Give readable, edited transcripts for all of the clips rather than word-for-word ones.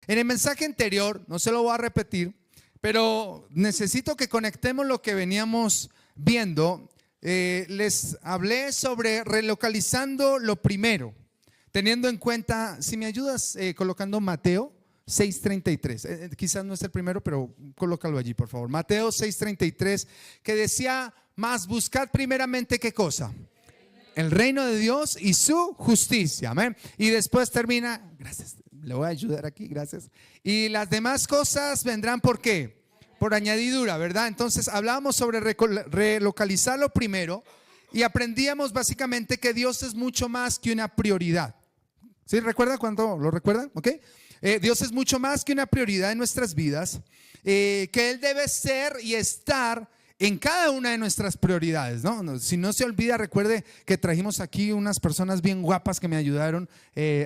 En el mensaje anterior, no se lo voy a repetir, pero necesito que conectemos lo que veníamos viendo. Les hablé sobre relocalizando lo primero, teniendo en cuenta, si me ayudas colocando Mateo 6:33, quizás no es el primero, pero colócalo allí por favor. Mateo 6:33, que decía, más buscad primeramente ¿qué cosa? El reino de Dios y su justicia, amén. Y después termina, gracias, le voy a ayudar aquí, gracias. Y las demás cosas vendrán, ¿por qué? Por añadidura, ¿verdad? Entonces hablábamos sobre relocalizarlo primero y aprendíamos básicamente que Dios es mucho más que una prioridad. ¿Sí? ¿Recuerda cuando lo recuerdan? ¿Ok? Dios es mucho más que una prioridad en nuestras vidas, que Él debe ser y estar en cada una de nuestras prioridades, ¿no? Si no se olvida, recuerde que trajimos aquí unas personas bien guapas que me ayudaron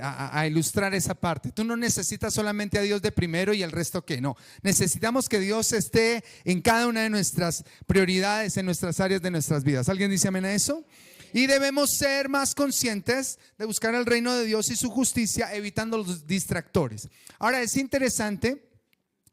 a ilustrar esa parte. Tú no necesitas solamente a Dios de primero y el resto que no. Necesitamos que Dios esté en cada una de nuestras prioridades, en nuestras áreas de nuestras vidas. ¿Alguien dice amén a eso? Y debemos ser más conscientes de buscar el reino de Dios y su justicia, evitando los distractores. Ahora es interesante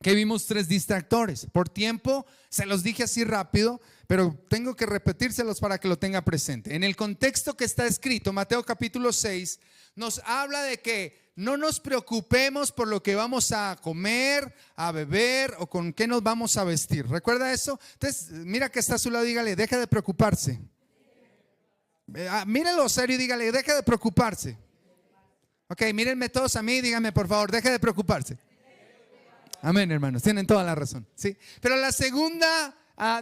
que vimos 3 distractores. Por tiempo se los dije así rápido, pero tengo que repetírselos para que lo tenga presente. En el contexto que está escrito, Mateo capítulo 6 nos habla de que no nos preocupemos por lo que vamos a comer, a beber o con qué nos vamos a vestir. ¿Recuerda eso? Entonces mira que está a su lado, dígale, deja de preocuparse. Mírenlo serio y dígale, deja de preocuparse. Ok, mírenme todos a mí, díganme por favor, deja de preocuparse. Amén, hermanos, tienen toda la razón, ¿sí? Pero la segunda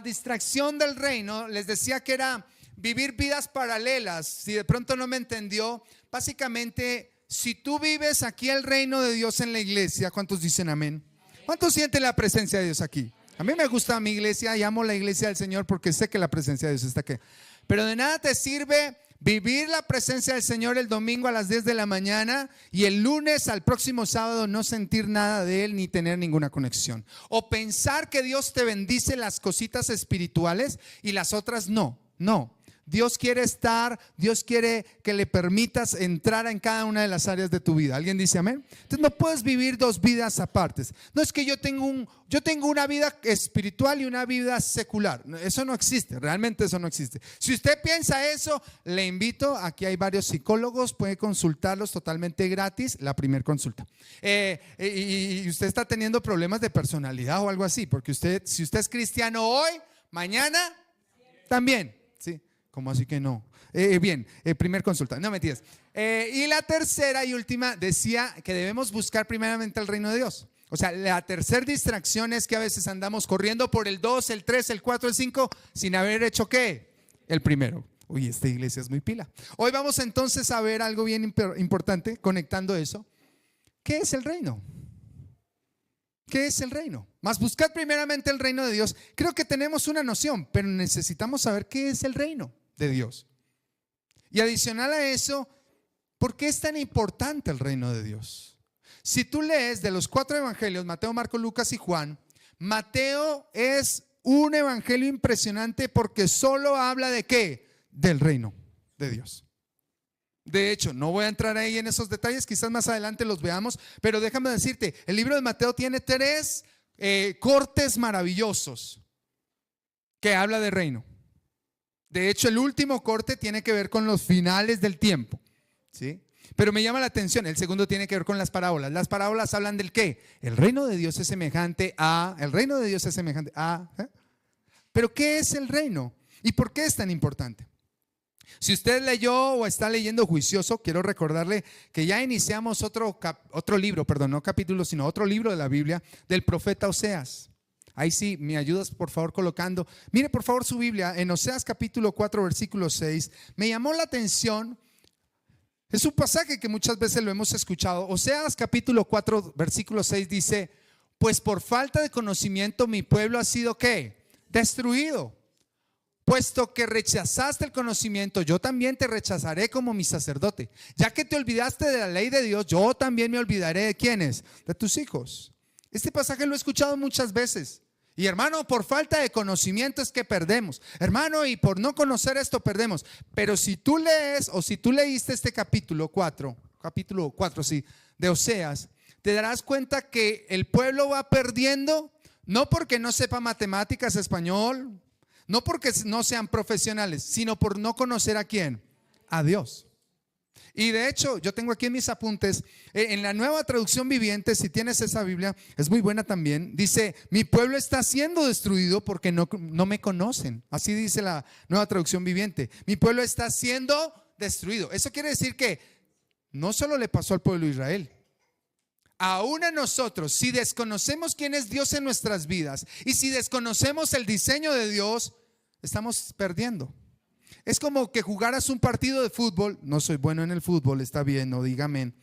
distracción del reino, les decía que era vivir vidas paralelas. Si de pronto no me entendió, básicamente, si tú vives aquí el reino de Dios en la iglesia, ¿cuántos dicen amén? ¿Cuántos sienten la presencia de Dios aquí? A mí me gusta mi iglesia y amo la iglesia del Señor porque sé que la presencia de Dios está aquí. Pero de nada te sirve vivir la presencia del Señor el domingo a las 10 de la mañana y el lunes al próximo sábado no sentir nada de Él ni tener ninguna conexión. O pensar que Dios te bendice las cositas espirituales y las otras no. Dios quiere estar, Dios quiere que le permitas entrar en cada una de las áreas de tu vida. ¿Alguien dice amén? Entonces no puedes vivir 2 vidas apartes. No es que yo tengo una vida espiritual y una vida secular. Eso no existe, realmente eso no existe. Si usted piensa eso, le invito, aquí hay varios psicólogos, puede consultarlos totalmente gratis, la primera consulta. Y usted está teniendo problemas de personalidad o algo así, porque si usted es cristiano hoy, mañana también, ¿sí? ¿Cómo así que no? Bien, primer consulta, no mentiras. Y la tercera y última decía que debemos buscar primeramente el reino de Dios. O sea, la tercera distracción es que a veces andamos corriendo por el 2, el 3, el 4, el 5 sin haber hecho ¿qué? El primero. Uy, esta iglesia es muy pila. Hoy vamos entonces a ver algo bien importante conectando eso. ¿Qué es el reino? ¿Qué es el reino? Más buscad primeramente el reino de Dios. Creo que tenemos una noción, pero necesitamos saber qué es el reino de Dios. Y adicional a eso, ¿por qué es tan importante el reino de Dios? Si tú lees de los 4 evangelios, Mateo, Marcos, Lucas y Juan, Mateo es un evangelio impresionante porque solo habla de ¿qué? Del reino de Dios. De hecho, no voy a entrar ahí en esos detalles, quizás más adelante los veamos, pero déjame decirte, el libro de Mateo tiene 3 cortes maravillosos que habla de reino. De hecho, el último corte tiene que ver con los finales del tiempo, ¿sí? Pero me llama la atención, el segundo tiene que ver con las parábolas. Las parábolas hablan del ¿qué? El reino de Dios es semejante a, el reino de Dios es semejante a, Pero ¿qué es el reino? ¿Y por qué es tan importante? Si usted leyó o está leyendo Juicioso, quiero recordarle que ya iniciamos otro libro, perdón, no capítulo, sino otro libro de la Biblia del profeta Oseas. Ahí sí, me ayudas por favor colocando. Mire por favor su Biblia en Oseas capítulo 4 versículo 6. Me llamó la atención. Es un pasaje que muchas veces lo hemos escuchado. Oseas capítulo 4 versículo 6 dice: pues por falta de conocimiento mi pueblo ha sido ¿qué? Destruido. Puesto que rechazaste el conocimiento, yo también te rechazaré como mi sacerdote. Ya que te olvidaste de la ley de Dios, yo también me olvidaré de ¿quiénes? De tus hijos. Este pasaje lo he escuchado muchas veces. Y hermano, por falta de conocimiento es que perdemos. Hermano, y por no conocer esto perdemos. Pero si tú lees o si tú leíste este capítulo 4, sí, de Oseas, te darás cuenta que el pueblo va perdiendo, no porque no sepa matemáticas, español, no porque no sean profesionales, sino por no conocer a quién, a Dios. Y de hecho, yo tengo aquí en mis apuntes, en la Nueva Traducción Viviente, si tienes esa Biblia, es muy buena también, dice, mi pueblo está siendo destruido porque no me conocen. Así dice la Nueva Traducción Viviente, mi pueblo está siendo destruido. Eso quiere decir que no solo le pasó al pueblo de Israel, aún a nosotros, si desconocemos quién es Dios en nuestras vidas y si desconocemos el diseño de Dios, estamos perdiendo. Es como que jugaras un partido de fútbol. No soy bueno en el fútbol, está bien, no diga amén.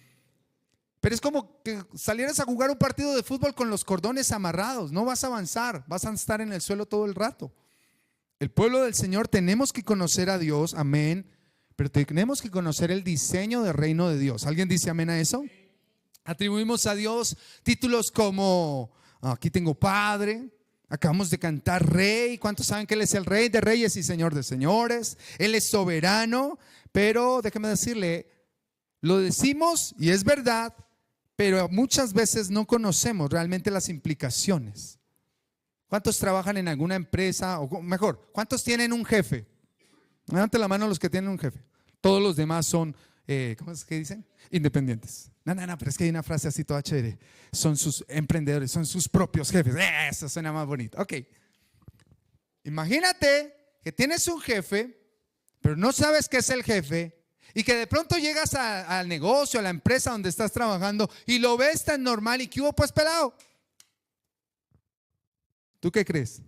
Pero es como que salieras a jugar un partido de fútbol con los cordones amarrados. No vas a avanzar, vas a estar en el suelo todo el rato. El pueblo del Señor tenemos que conocer a Dios, amén. Pero tenemos que conocer el diseño del reino de Dios. ¿Alguien dice amén a eso? Atribuimos a Dios títulos como, aquí tengo Padre. Acabamos de cantar Rey. ¿Cuántos saben que Él es el Rey de Reyes y Señor de Señores? Él es soberano. Pero déjeme decirle, lo decimos y es verdad, pero muchas veces no conocemos realmente las implicaciones. ¿Cuántos trabajan en alguna empresa? O mejor, ¿cuántos tienen un jefe? Levante la mano los que tienen un jefe. Todos los demás son, ¿cómo es que dicen? Independientes. No, pero es que hay una frase así toda chévere. Son sus emprendedores, son sus propios jefes. Eso suena más bonito. Ok. Imagínate que tienes un jefe, pero no sabes qué es el jefe, y que de pronto llegas al negocio, a la empresa donde estás trabajando, y lo ves tan normal. ¿Y qué hubo, pues, pelado? ¿Tú qué crees?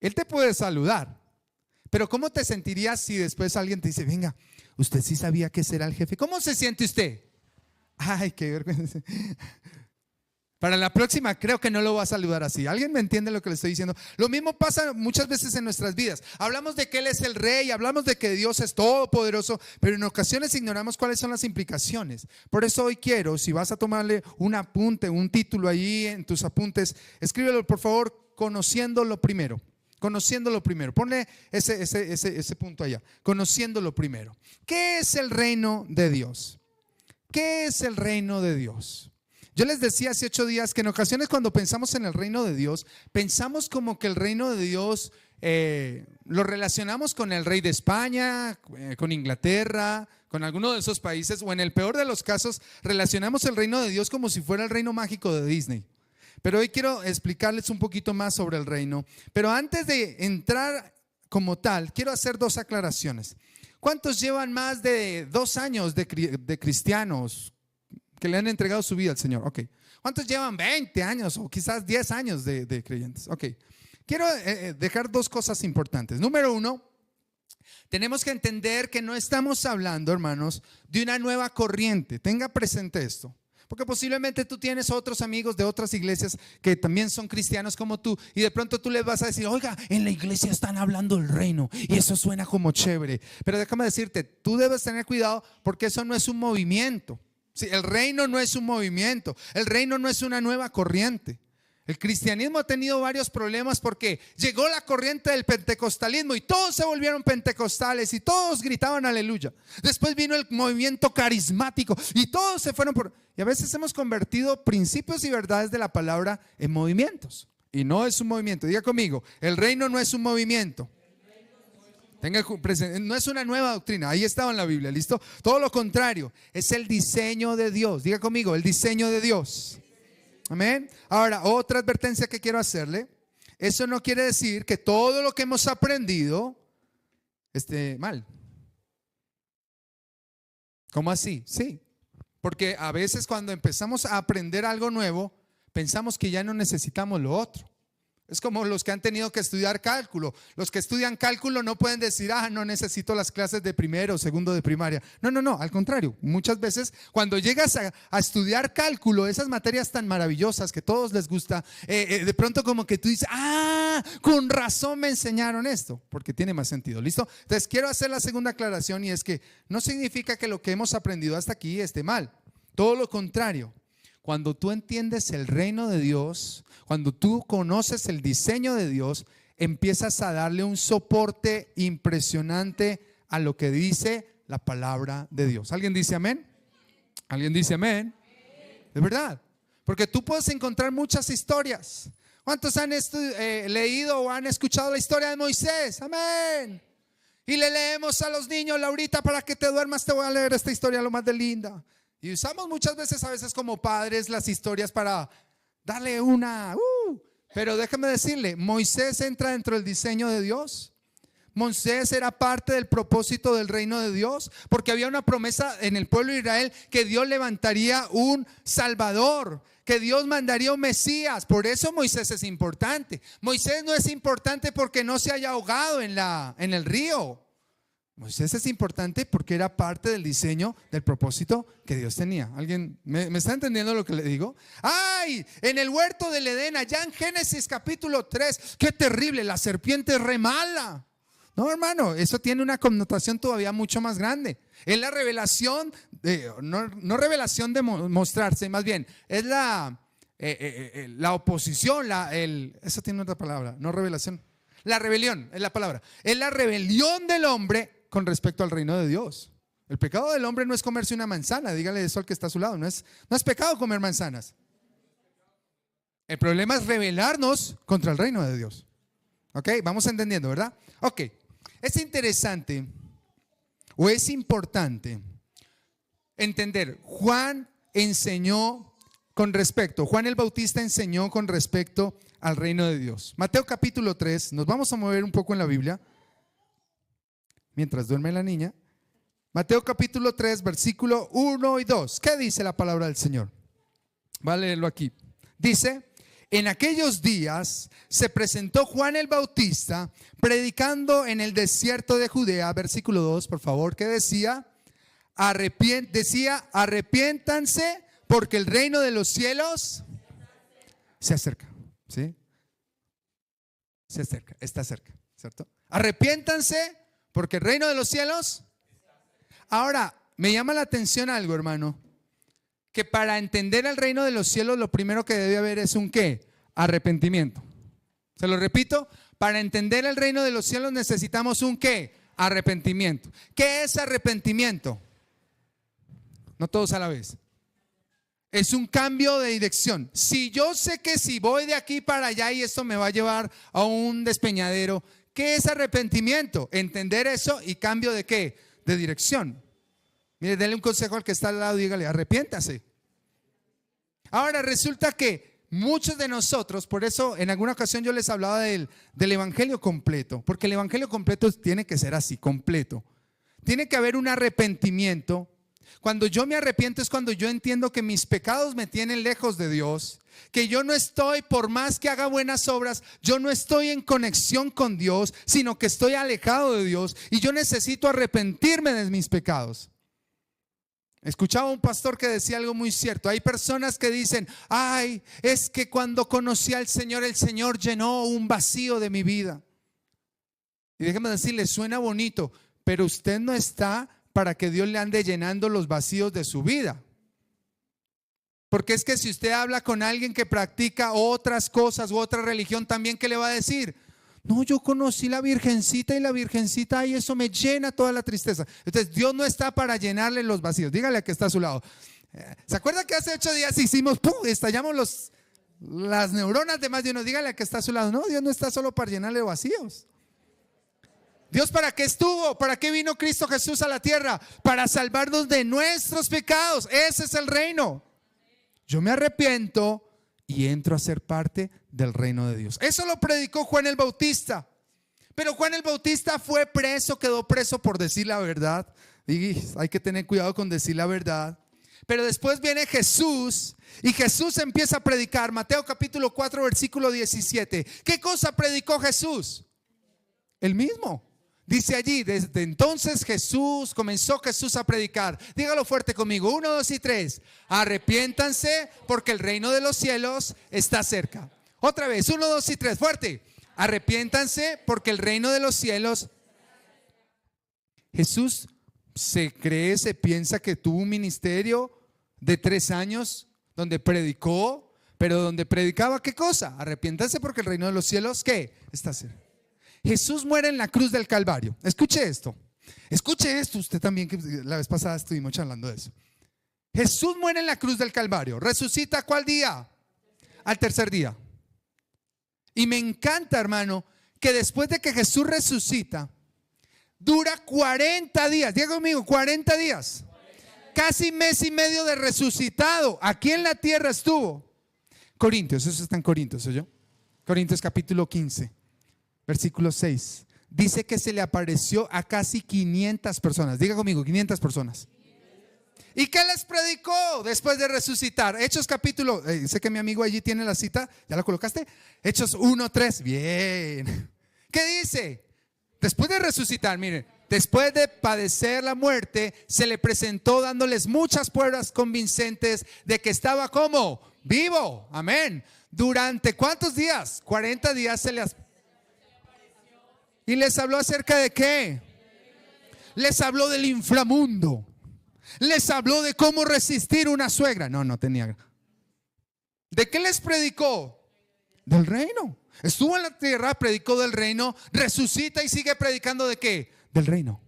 Él te puede saludar, pero ¿cómo te sentirías si después alguien te dice, venga, usted sí sabía que ese era el jefe? ¿Cómo se siente usted? Ay, qué vergüenza. Para la próxima creo que no lo va a saludar así. ¿Alguien me entiende lo que le estoy diciendo? Lo mismo pasa muchas veces en nuestras vidas. Hablamos de que Él es el Rey, hablamos de que Dios es todopoderoso, pero en ocasiones ignoramos cuáles son las implicaciones. Por eso hoy quiero, si vas a tomarle un apunte, un título allí en tus apuntes, escríbelo por favor, conociendo lo primero. Conociendo lo primero. Ponle ese punto allá. Conociendo lo primero. ¿Qué es el reino de Dios? ¿Qué es el reino de Dios? Yo les decía hace 8 días que en ocasiones cuando pensamos en el reino de Dios, pensamos como que el reino de Dios lo relacionamos con el rey de España, con Inglaterra, con alguno de esos países, o en el peor de los casos relacionamos el reino de Dios como si fuera el reino mágico de Disney. Pero hoy quiero explicarles un poquito más sobre el reino. Pero antes de entrar como tal, quiero hacer 2 aclaraciones. ¿Cuántos llevan más de 2 años de cristianos que le han entregado su vida al Señor? Ok. ¿Cuántos llevan 20 años o quizás 10 años de creyentes? Ok. Quiero dejar 2 cosas importantes. Número 1, tenemos que entender que no estamos hablando, hermanos, de una nueva corriente. Tenga presente esto. Porque posiblemente tú tienes otros amigos de otras iglesias que también son cristianos como tú, y de pronto tú les vas a decir, oiga, en la iglesia están hablando del reino y eso suena como chévere. Pero déjame decirte, tú debes tener cuidado porque eso no es un movimiento. Sí, el reino no es un movimiento, el reino no es una nueva corriente. El cristianismo ha tenido varios problemas porque llegó la corriente del pentecostalismo y todos se volvieron pentecostales y todos gritaban aleluya. Después vino el movimiento carismático y todos se fueron por... Y a veces hemos convertido principios y verdades de la palabra en movimientos. Y no es un movimiento. Diga conmigo, el reino no es un movimiento. Tenga presente, no es una nueva doctrina. Ahí estaba en la Biblia, ¿listo? Todo lo contrario, es el diseño de Dios. Diga conmigo, el diseño de Dios. Amén. Ahora, otra advertencia que quiero hacerle. Eso no quiere decir que todo lo que hemos aprendido esté mal. ¿Cómo así? Sí. Porque a veces cuando empezamos a aprender algo nuevo, pensamos que ya no necesitamos lo otro. Es como los que han tenido que estudiar cálculo. Los que estudian cálculo no pueden decir, no necesito las clases de primero o segundo de primaria. No, al contrario. Muchas veces cuando llegas a estudiar cálculo, esas materias tan maravillosas que a todos les gusta, de pronto como que tú dices, con razón me enseñaron esto, porque tiene más sentido. ¿Listo? Entonces quiero hacer la segunda aclaración, y es que no significa que lo que hemos aprendido hasta aquí esté mal. Todo lo contrario. Cuando tú entiendes el reino de Dios, cuando tú conoces el diseño de Dios, empiezas a darle un soporte impresionante a lo que dice la palabra de Dios. ¿Alguien dice amén? ¿Alguien dice amén? De verdad. Porque tú puedes encontrar muchas historias. ¿Cuántos han leído o han escuchado la historia de Moisés? Amén. Y le leemos a los niños: Laurita, para que te duermas te voy a leer esta historia lo más de linda. Y usamos muchas veces, a veces como padres, las historias para darle una... Pero déjame decirle, Moisés entra dentro del diseño de Dios. Moisés era parte del propósito del reino de Dios, porque había una promesa en el pueblo de Israel que Dios levantaría un Salvador, que Dios mandaría un Mesías. Por eso Moisés es importante. Moisés no es importante porque no se haya ahogado en el río. Moisés es importante porque era parte del diseño del propósito que Dios tenía. ¿Alguien me está entendiendo lo que le digo? ¡Ay! En el huerto del Edén, allá en Génesis capítulo 3, qué terrible, la serpiente es re mala. No, hermano, eso tiene una connotación todavía mucho más grande. Es la revelación, no revelación de mostrarse, más bien, es la oposición, eso tiene otra palabra, no revelación. La rebelión es la palabra. Es la rebelión del hombre con respecto al reino de Dios. El pecado del hombre no es comerse una manzana. Dígale eso al que está a su lado. No es pecado comer manzanas. El problema es rebelarnos contra el reino de Dios. Ok, vamos entendiendo, ¿verdad? Ok, es interesante o es importante entender. Juan el Bautista enseñó con respecto al reino de Dios. Mateo capítulo 3, nos vamos a mover un poco en la Biblia mientras duerme la niña. Mateo capítulo 3, versículo 1 y 2. ¿Qué dice la palabra del Señor? Va a leerlo aquí. Dice: en aquellos días se presentó Juan el Bautista predicando en el desierto de Judea. Versículo 2, por favor. ¿Qué decía? Decía: arrepiéntanse porque el reino de los cielos se acerca. ¿Sí? Se acerca, está cerca, ¿cierto? Arrepiéntanse porque el reino de los cielos. Ahora, me llama la atención algo, hermano, que para entender el reino de los cielos lo primero que debe haber es un ¿qué? Arrepentimiento. Se lo repito, para entender el reino de los cielos necesitamos un ¿qué? Arrepentimiento. ¿Qué es arrepentimiento? No todos a la vez. Es un cambio de dirección. Si yo sé que si voy de aquí para allá y esto me va a llevar a un despeñadero, ¿qué es arrepentimiento? Entender eso y cambio de ¿qué? De dirección. Mire, denle un consejo al que está al lado, dígale: arrepiéntase. Ahora resulta que muchos de nosotros, por eso en alguna ocasión yo les hablaba del evangelio completo, porque el evangelio completo tiene que ser así, completo. Tiene que haber un arrepentimiento. Cuando yo me arrepiento es cuando yo entiendo que mis pecados me tienen lejos de Dios, que yo no estoy, por más que haga buenas obras, yo no estoy en conexión con Dios, sino que estoy alejado de Dios y yo necesito arrepentirme de mis pecados. Escuchaba a un pastor que decía algo muy cierto. Hay personas que dicen: ay, es que cuando conocí al Señor, el Señor llenó un vacío de mi vida. Y déjeme decirle, suena bonito, pero usted no está para que Dios le ande llenando los vacíos de su vida. Porque es que si usted habla con alguien que practica otras cosas u otra religión también, ¿qué le va a decir? No, yo conocí la virgencita y la virgencita y eso me llena toda la tristeza. Entonces Dios no está para llenarle los vacíos. Dígale a que está a su lado: ¿se acuerda que hace 8 días hicimos, estallamos las neuronas de más de uno? Dígale a que está a su lado: no, Dios no está solo para llenarle vacíos. Dios, ¿para qué estuvo? ¿Para qué vino Cristo Jesús a la tierra? Para salvarnos de nuestros pecados. Ese es el reino. Yo me arrepiento y entro a ser parte del reino de Dios. Eso lo predicó Juan el Bautista. Pero Juan el Bautista fue preso, quedó preso por decir la verdad. Y hay que tener cuidado con decir la verdad. Pero después viene Jesús y Jesús empieza a predicar. Mateo capítulo 4, versículo 17. ¿Qué cosa predicó Jesús? El mismo. Dice allí: desde entonces comenzó Jesús a predicar. Dígalo fuerte conmigo: 1, 2 y 3. Arrepiéntanse porque el reino de los cielos está cerca. Otra vez, 1, 2 y 3, fuerte. Arrepiéntanse porque el reino de los cielos. Jesús se piensa que tuvo un ministerio de 3 años donde predicó, pero donde predicaba ¿qué cosa? Arrepiéntanse porque el reino de los cielos ¿qué? Está cerca. Jesús muere en la cruz del Calvario. Escuche esto, usted también, que la vez pasada estuvimos charlando de eso. Jesús muere en la cruz del Calvario. ¿Resucita cuál día? Al tercer día. Y me encanta, hermano, que después de que Jesús resucita, dura 40 días. Diga conmigo, 40 días. Casi mes y medio de resucitado. Aquí en la tierra estuvo. Corintios, eso está en Corintios, ¿oyó? Corintios capítulo 15, versículo 6. Dice que se le apareció a casi 500 personas. Diga conmigo, 500 personas. ¿Y qué les predicó después de resucitar? Hechos capítulo, sé que mi amigo allí tiene la cita, ¿ya la colocaste? Hechos 1:3, bien. ¿Qué dice? Después de resucitar, miren, después de padecer la muerte, se le presentó dándoles muchas pruebas convincentes de que estaba como vivo, amén. ¿Durante cuántos días? 40 días se les... ¿Y les habló acerca de qué? Les habló del inframundo. Les habló de cómo resistir una suegra. No tenía. ¿De qué les predicó? Del reino. Estuvo en la tierra, predicó del reino, resucita y sigue predicando ¿de qué? Del reino.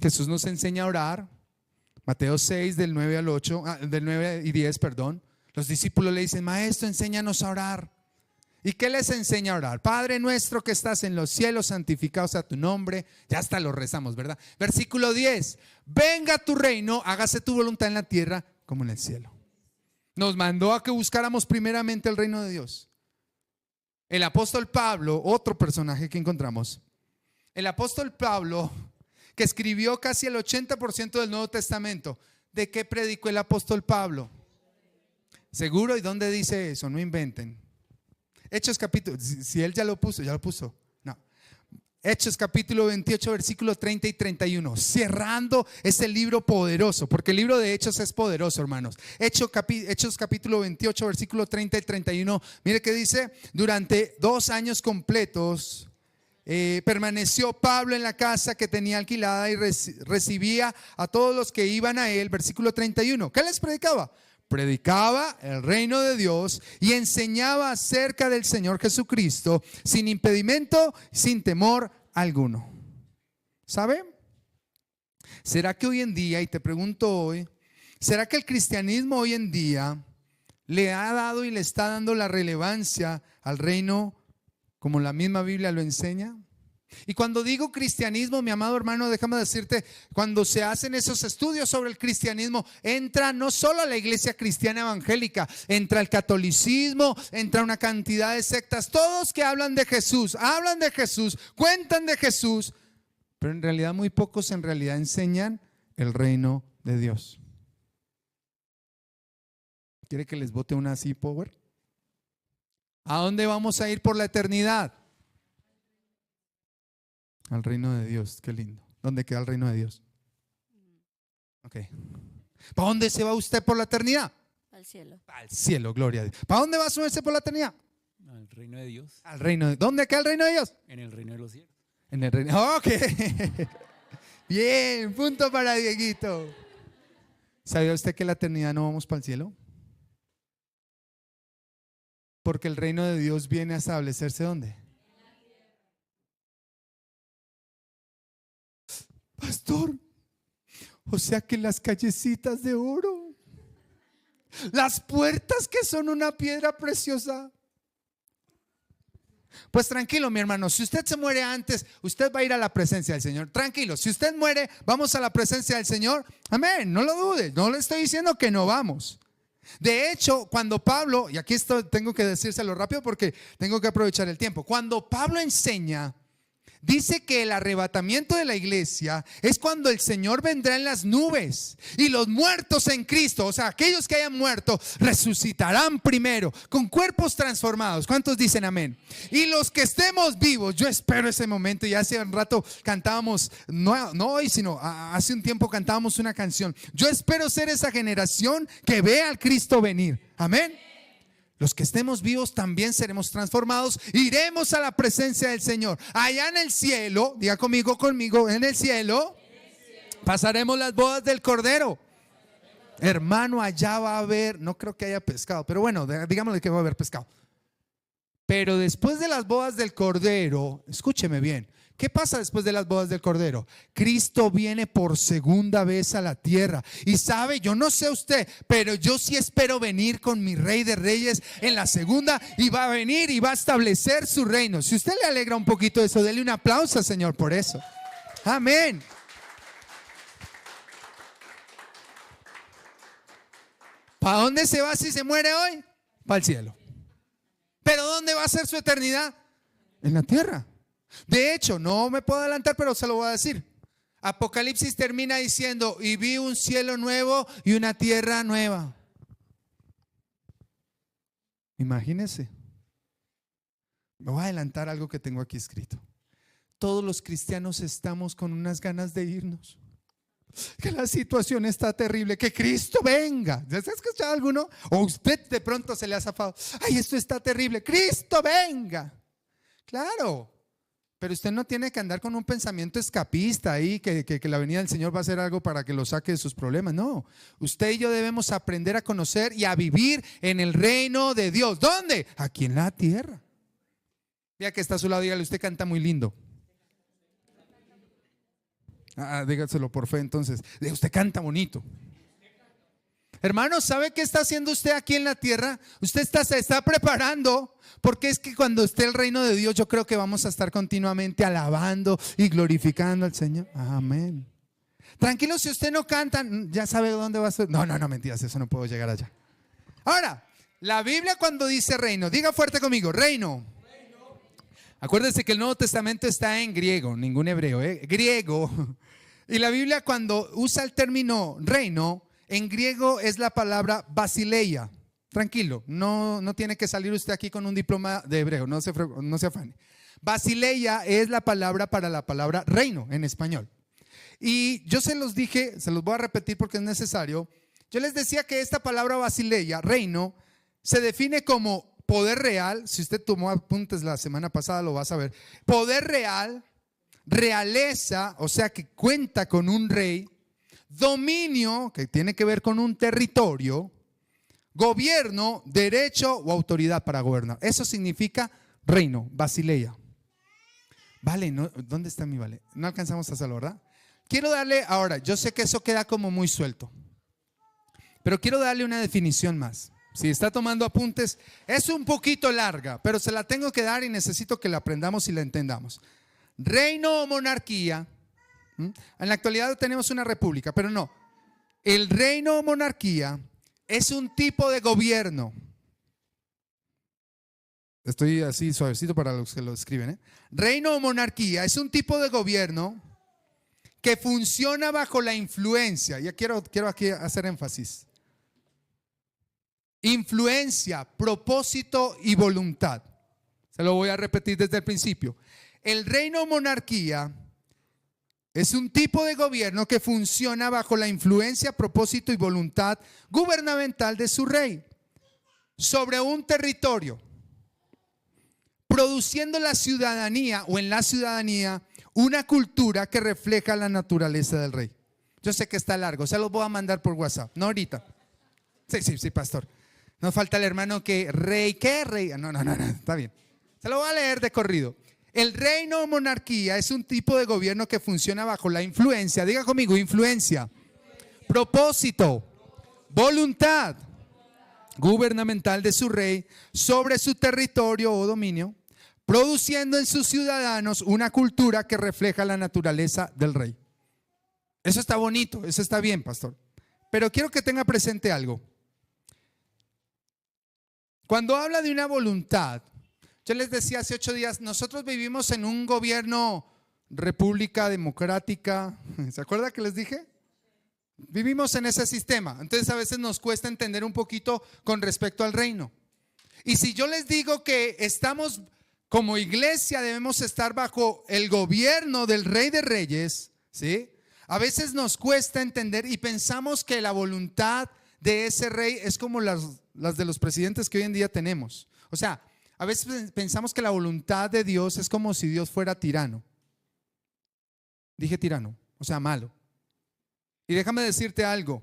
Jesús nos enseña a orar. Mateo 6 del 9 al 8, del 9 y 10, perdón. Los discípulos le dicen, maestro, enséñanos a orar. ¿Y qué les enseña a orar? Padre nuestro que estás en los cielos, santificado sea tu nombre. Ya hasta lo rezamos, ¿verdad? Versículo 10. Venga tu reino, hágase tu voluntad en la tierra como en el cielo. Nos mandó a que buscáramos primeramente el reino de Dios. El apóstol Pablo, otro personaje que encontramos. El apóstol Pablo, que escribió casi el 80% del Nuevo Testamento. ¿De qué predicó el apóstol Pablo? ¿Seguro? ¿Y dónde dice eso? No inventen. Hechos capítulo, si él ya lo puso. No. Hechos capítulo 28, versículos 30 y 31. Cerrando ese libro poderoso, porque el libro de Hechos es poderoso, hermanos. Hechos capítulo 28, versículos 30 y 31. Mire que dice, durante 2 años completos permaneció Pablo en la casa que tenía alquilada y recibía a todos los que iban a él. Versículo 31. ¿Qué les predicaba? Predicaba el reino de Dios y enseñaba acerca del Señor Jesucristo sin impedimento, sin temor alguno. ¿Sabe? ¿Será que hoy en día, y te pregunto hoy, será que el cristianismo hoy en día le ha dado y le está dando la relevancia al reino como la misma Biblia lo enseña? Y cuando digo cristianismo, mi amado hermano, déjame decirte, cuando se hacen esos estudios sobre el cristianismo, entra no solo la iglesia cristiana evangélica, entra el catolicismo, entra una cantidad de sectas, todos que hablan de Jesús, cuentan de Jesús, pero en realidad muy pocos en realidad enseñan el reino de Dios. ¿Quiere que les bote una así, Power? ¿A dónde vamos a ir por la eternidad? Al reino de Dios, qué lindo. ¿Dónde queda el reino de Dios? Ok. ¿Para dónde se va usted por la eternidad? Al cielo. Al cielo, gloria a Dios. ¿Para dónde va a subirse por la eternidad? Al reino de Dios. Al reino de... ¿Dónde queda el reino de Dios? En el reino de los cielos. En el reino. Ok. Bien, punto para Dieguito. ¿Sabía usted que en la eternidad no vamos para el cielo? Porque el reino de Dios viene a establecerse ¿dónde? Pastor, o sea que las callecitas de oro, las puertas que son una piedra preciosa. Pues tranquilo, mi hermano, si usted se muere antes, usted va a ir a la presencia del Señor. Tranquilo, si usted muere, vamos a la presencia del Señor. Amén, no lo dude, no le estoy diciendo que no vamos. De hecho, cuando Pablo, y aquí esto tengo que decírselo rápido porque tengo que aprovechar el tiempo. Cuando Pablo enseña, dice que el arrebatamiento de la iglesia es cuando el Señor vendrá en las nubes y los muertos en Cristo, o sea, aquellos que hayan muerto, resucitarán primero con cuerpos transformados. ¿Cuántos dicen amén? Y los que estemos vivos, yo espero ese momento. Y hace un rato cantábamos, no hoy, sino hace un tiempo cantábamos una canción. Yo espero ser esa generación que ve al Cristo venir. Amén. Los que estemos vivos también seremos transformados. Iremos a la presencia del Señor. Allá en el cielo, diga conmigo, en el cielo, pasaremos las bodas del Cordero. Hermano, allá va a haber, no creo que haya pescado, pero bueno, digámosle que va a haber pescado. Pero después de las bodas del Cordero, escúcheme bien, ¿Qué pasa después de las bodas del Cordero? Cristo viene por segunda vez a la tierra. Y sabe, yo no sé usted, pero yo sí espero venir con mi Rey de Reyes en la segunda, y va a venir y va a establecer su reino. Si usted le alegra un poquito eso, dele un aplauso al Señor por eso. Amén. ¿Para dónde se va si se muere hoy? Para el cielo. ¿Pero dónde va a ser su eternidad? En la tierra. De hecho, no me puedo adelantar, pero se lo voy a decir. Apocalipsis termina diciendo: y vi un cielo nuevo y una tierra nueva. Imagínense. Me voy a adelantar algo que tengo aquí escrito. Todos los cristianos estamos con unas ganas de irnos. Que la situación está terrible, que Cristo venga. ¿Ya se ha escuchado alguno? O usted de pronto se le ha zafado: ay, esto está terrible, Cristo venga. Claro, pero usted no tiene que andar con un pensamiento escapista ahí, que la venida del Señor va a hacer algo para que lo saque de sus problemas. No, usted y yo debemos aprender a conocer y a vivir en el reino de Dios. ¿Dónde? Aquí en la tierra. Ya que está a su lado, dígale: usted canta muy lindo. Dígaselo por fe entonces. Usted canta bonito. Hermano, ¿sabe qué está haciendo usted aquí en la tierra? Usted se está preparando, porque es que cuando esté el reino de Dios, yo creo que vamos a estar continuamente alabando y glorificando al Señor. Amén. Tranquilo, si usted no canta, ya sabe dónde va a ser. No, mentiras, eso no puedo llegar allá. Ahora, la Biblia cuando dice reino, diga fuerte conmigo: reino. Acuérdese que el Nuevo Testamento está en griego, ningún hebreo, griego. Y la Biblia cuando usa el término reino, en griego es la palabra basileia. Tranquilo, no tiene que salir usted aquí con un diploma de hebreo, no se afane. Basileia es la palabra para la palabra reino en español. Y yo se los dije, se los voy a repetir porque es necesario. Yo les decía que esta palabra basileia, reino, se define como poder real. Si usted tomó apuntes la semana pasada lo va a saber. Poder real, realeza, o sea que cuenta con un rey, dominio, que tiene que ver con un territorio, gobierno, derecho o autoridad para gobernar. Eso significa reino, basileia. Vale, ¿dónde está mi vale? No alcanzamos a hacerlo, ¿verdad? Quiero darle, ahora, yo sé que eso queda como muy suelto, pero quiero darle una definición más. Si está tomando apuntes, es un poquito larga, pero se la tengo que dar y necesito que la aprendamos y la entendamos. Reino o monarquía. En la actualidad tenemos una república, pero no. El reino o monarquía es un tipo de gobierno. Estoy así suavecito para los que lo escriben. Reino o monarquía es un tipo de gobierno que funciona bajo la influencia. Ya quiero aquí hacer énfasis. Influencia, propósito y voluntad. Se lo voy a repetir desde el principio. El reino o monarquía es un tipo de gobierno que funciona bajo la influencia, propósito y voluntad gubernamental de su rey sobre un territorio, produciendo la ciudadanía o en la ciudadanía una cultura que refleja la naturaleza del rey. Yo sé que está largo, se los voy a mandar por WhatsApp, no ahorita. Sí, pastor. Nos falta el hermano que rey, ¿qué rey? No, está bien. Se lo voy a leer de corrido. El reino o monarquía es un tipo de gobierno que funciona bajo la influencia, diga conmigo, influencia, propósito, voluntad gubernamental de su rey sobre su territorio o dominio, produciendo en sus ciudadanos una cultura que refleja la naturaleza del rey. Eso está bonito, eso está bien, pastor. Pero quiero que tenga presente algo. Cuando habla de una voluntad, yo les decía hace 8 días, nosotros vivimos en un gobierno república democrática. ¿Se acuerda que les dije? Vivimos en ese sistema. Entonces a veces nos cuesta entender un poquito con respecto al reino. Y si yo les digo que estamos como iglesia, debemos estar bajo el gobierno del Rey de Reyes, ¿sí? A veces nos cuesta entender y pensamos que la voluntad de ese rey es como las de los presidentes que hoy en día tenemos. O sea, a veces pensamos que la voluntad de Dios es como si Dios fuera tirano. Dije tirano, o sea, malo. Y déjame decirte algo.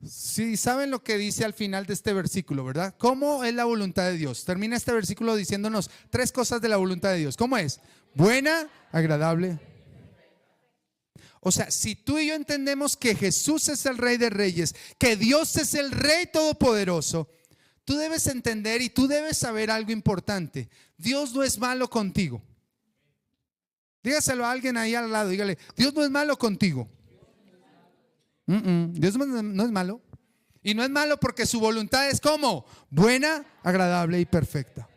Sí, saben lo que dice al final de este versículo, ¿verdad? ¿Cómo es la voluntad de Dios? Termina este versículo diciéndonos 3 cosas de la voluntad de Dios. ¿Cómo es? Buena, agradable. O sea, si tú y yo entendemos que Jesús es el Rey de Reyes, que Dios es el Rey Todopoderoso, tú debes entender y tú debes saber algo importante. Dios no es malo contigo. Dígaselo a alguien ahí al lado, dígale, Dios no es malo contigo. Dios no es malo. Y no es malo porque su voluntad es como buena, agradable y perfecta.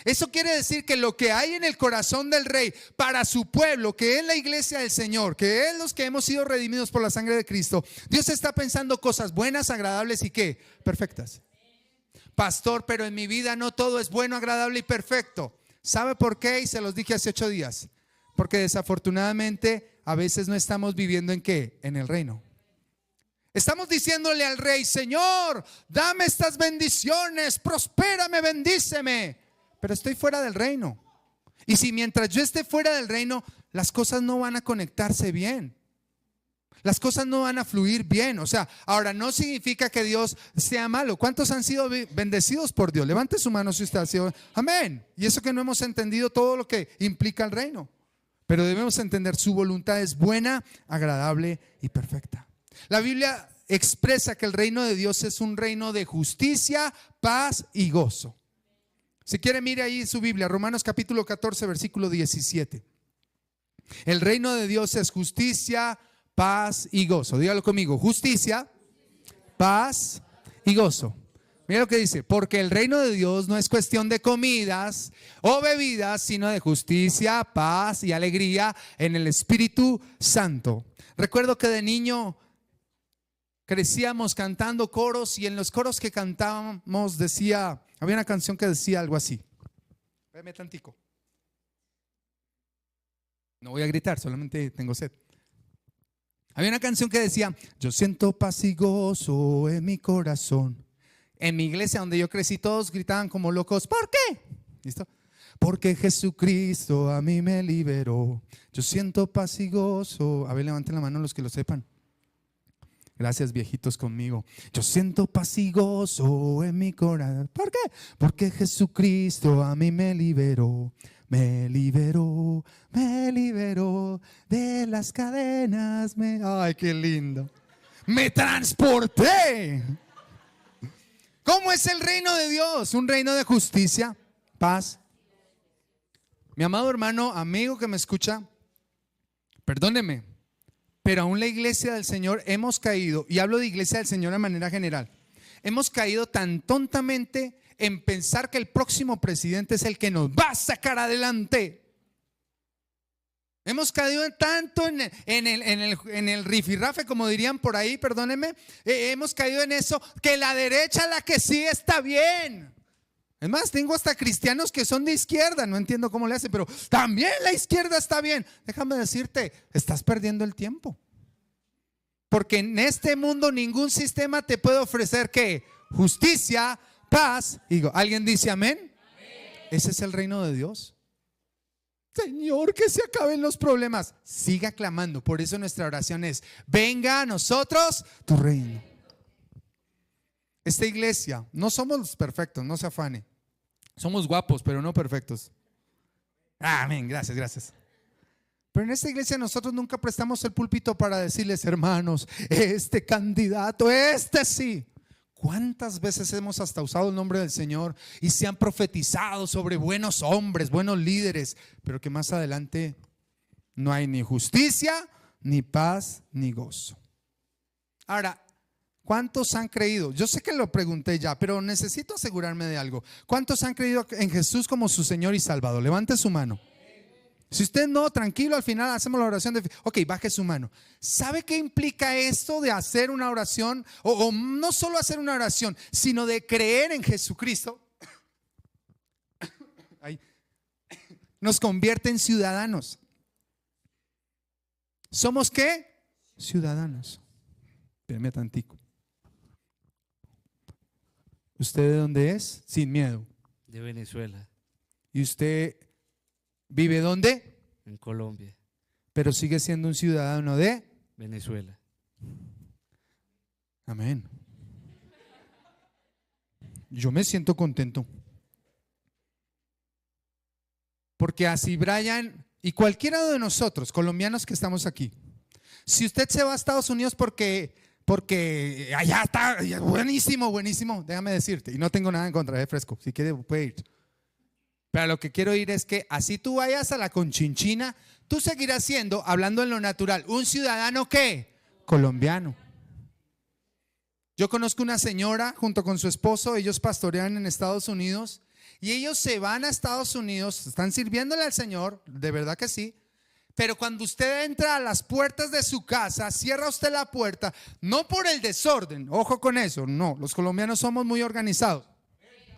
Eso quiere decir que lo que hay en el corazón del Rey para su pueblo, que es la iglesia del Señor, que es los que hemos sido redimidos por la sangre de Cristo, Dios está pensando cosas buenas, agradables y ¿qué? Perfectas. Pastor, pero en mi vida no todo es bueno, agradable y perfecto. ¿Sabe por qué? Y se los dije hace 8 días. Porque desafortunadamente a veces no estamos viviendo ¿en qué? En el reino. Estamos diciéndole al Rey, Señor, dame estas bendiciones, prospérame, bendíceme. Pero estoy fuera del reino. Y si mientras yo esté fuera del reino, las cosas no van a conectarse bien. Las cosas no van a fluir bien. O sea, ahora no significa que Dios sea malo. ¿Cuántos han sido bendecidos por Dios? Levante su mano si usted ha sido. Amén. Y eso que no hemos entendido todo lo que implica el reino. Pero debemos entender su voluntad es buena, agradable y perfecta. La Biblia expresa que el reino de Dios es un reino de justicia, paz y gozo. Si quiere, mire ahí su Biblia, Romanos capítulo 14, versículo 17. El reino de Dios es justicia, paz y gozo. Dígalo conmigo, justicia, paz y gozo. Mira lo que dice, porque el reino de Dios no es cuestión de comidas o bebidas, sino de justicia, paz y alegría en el Espíritu Santo. Recuerdo que de niño crecíamos cantando coros y en los coros que cantábamos había una canción que decía algo así. Véame tantico. No voy a gritar, solamente tengo sed. Había una canción que decía, yo siento paz y gozo en mi corazón. En mi iglesia donde yo crecí todos gritaban como locos, ¿por qué? ¿Listo? Porque Jesucristo a mí me liberó. Yo siento paz y gozo. A ver, levanten la mano los que lo sepan. Gracias, viejitos conmigo. Yo siento paz y gozo en mi corazón. ¿Por qué? Porque Jesucristo a mí me liberó. Me liberó, me liberó de las cadenas. Ay, qué lindo. Me transporté. ¿Cómo es el reino de Dios? Un reino de justicia, paz. Mi amado hermano, amigo que me escucha, perdóneme, pero aún la iglesia del Señor hemos caído, y hablo de iglesia del Señor de manera general, hemos caído tan tontamente en pensar que el próximo presidente es el que nos va a sacar adelante. Hemos caído tanto en el rifirrafe, como dirían por ahí, perdónenme, hemos caído en eso, que la derecha, la que sí está bien. Es más, tengo hasta cristianos que son de izquierda, no entiendo cómo le hacen, pero también la izquierda está bien. Déjame decirte, estás perdiendo el tiempo. Porque en este mundo ningún sistema te puede ofrecer ¿qué? Justicia, paz. Digo, ¿alguien dice amén? Ese es el reino de Dios. Señor, que se acaben los problemas. Siga clamando. Por eso nuestra oración es: venga a nosotros tu reino. Esta iglesia, no somos perfectos, no se afane. Somos guapos, pero no perfectos. Amén, gracias, gracias. Pero en esta iglesia nosotros nunca prestamos el púlpito para decirles: hermanos, este candidato, este sí. ¿Cuántas veces hemos hasta usado el nombre del Señor y se han profetizado sobre buenos hombres, buenos líderes, pero que más adelante no hay ni justicia, ni paz, ni gozo? Ahora, ¿cuántos han creído? Yo sé que lo pregunté ya, pero necesito asegurarme de algo. ¿Cuántos han creído en Jesús como su Señor y Salvador? Levante su mano. Si usted no, tranquilo, al final hacemos la oración de... Ok, baje su mano. ¿Sabe qué implica esto de hacer una oración? O no solo hacer una oración, sino de creer en Jesucristo. Ahí. Nos convierte en ciudadanos. ¿Somos qué? Ciudadanos. Espérame tantico. ¿Usted de dónde es? Sin miedo. De Venezuela. ¿Y usted vive dónde? En Colombia. Pero sigue siendo un ciudadano de Venezuela. Amén. yo me siento contento. Porque así Brian y cualquiera de nosotros, colombianos que estamos aquí, si usted se va a Estados Unidos porque allá está buenísimo, buenísimo, déjame decirte, y no tengo nada en contra de fresco, si quiere puede ir. Pero lo que quiero ir es que así tú vayas a la Conchinchina, tú seguirás siendo, hablando en lo natural, un ciudadano ¿qué? Colombiano. Yo conozco una señora junto con su esposo, ellos pastorean en Estados Unidos y ellos se van a Estados Unidos, están sirviéndole al Señor, de verdad que sí. Pero cuando usted entra a las puertas de su casa, cierra usted la puerta, no por el desorden, ojo con eso, no, los colombianos somos muy organizados.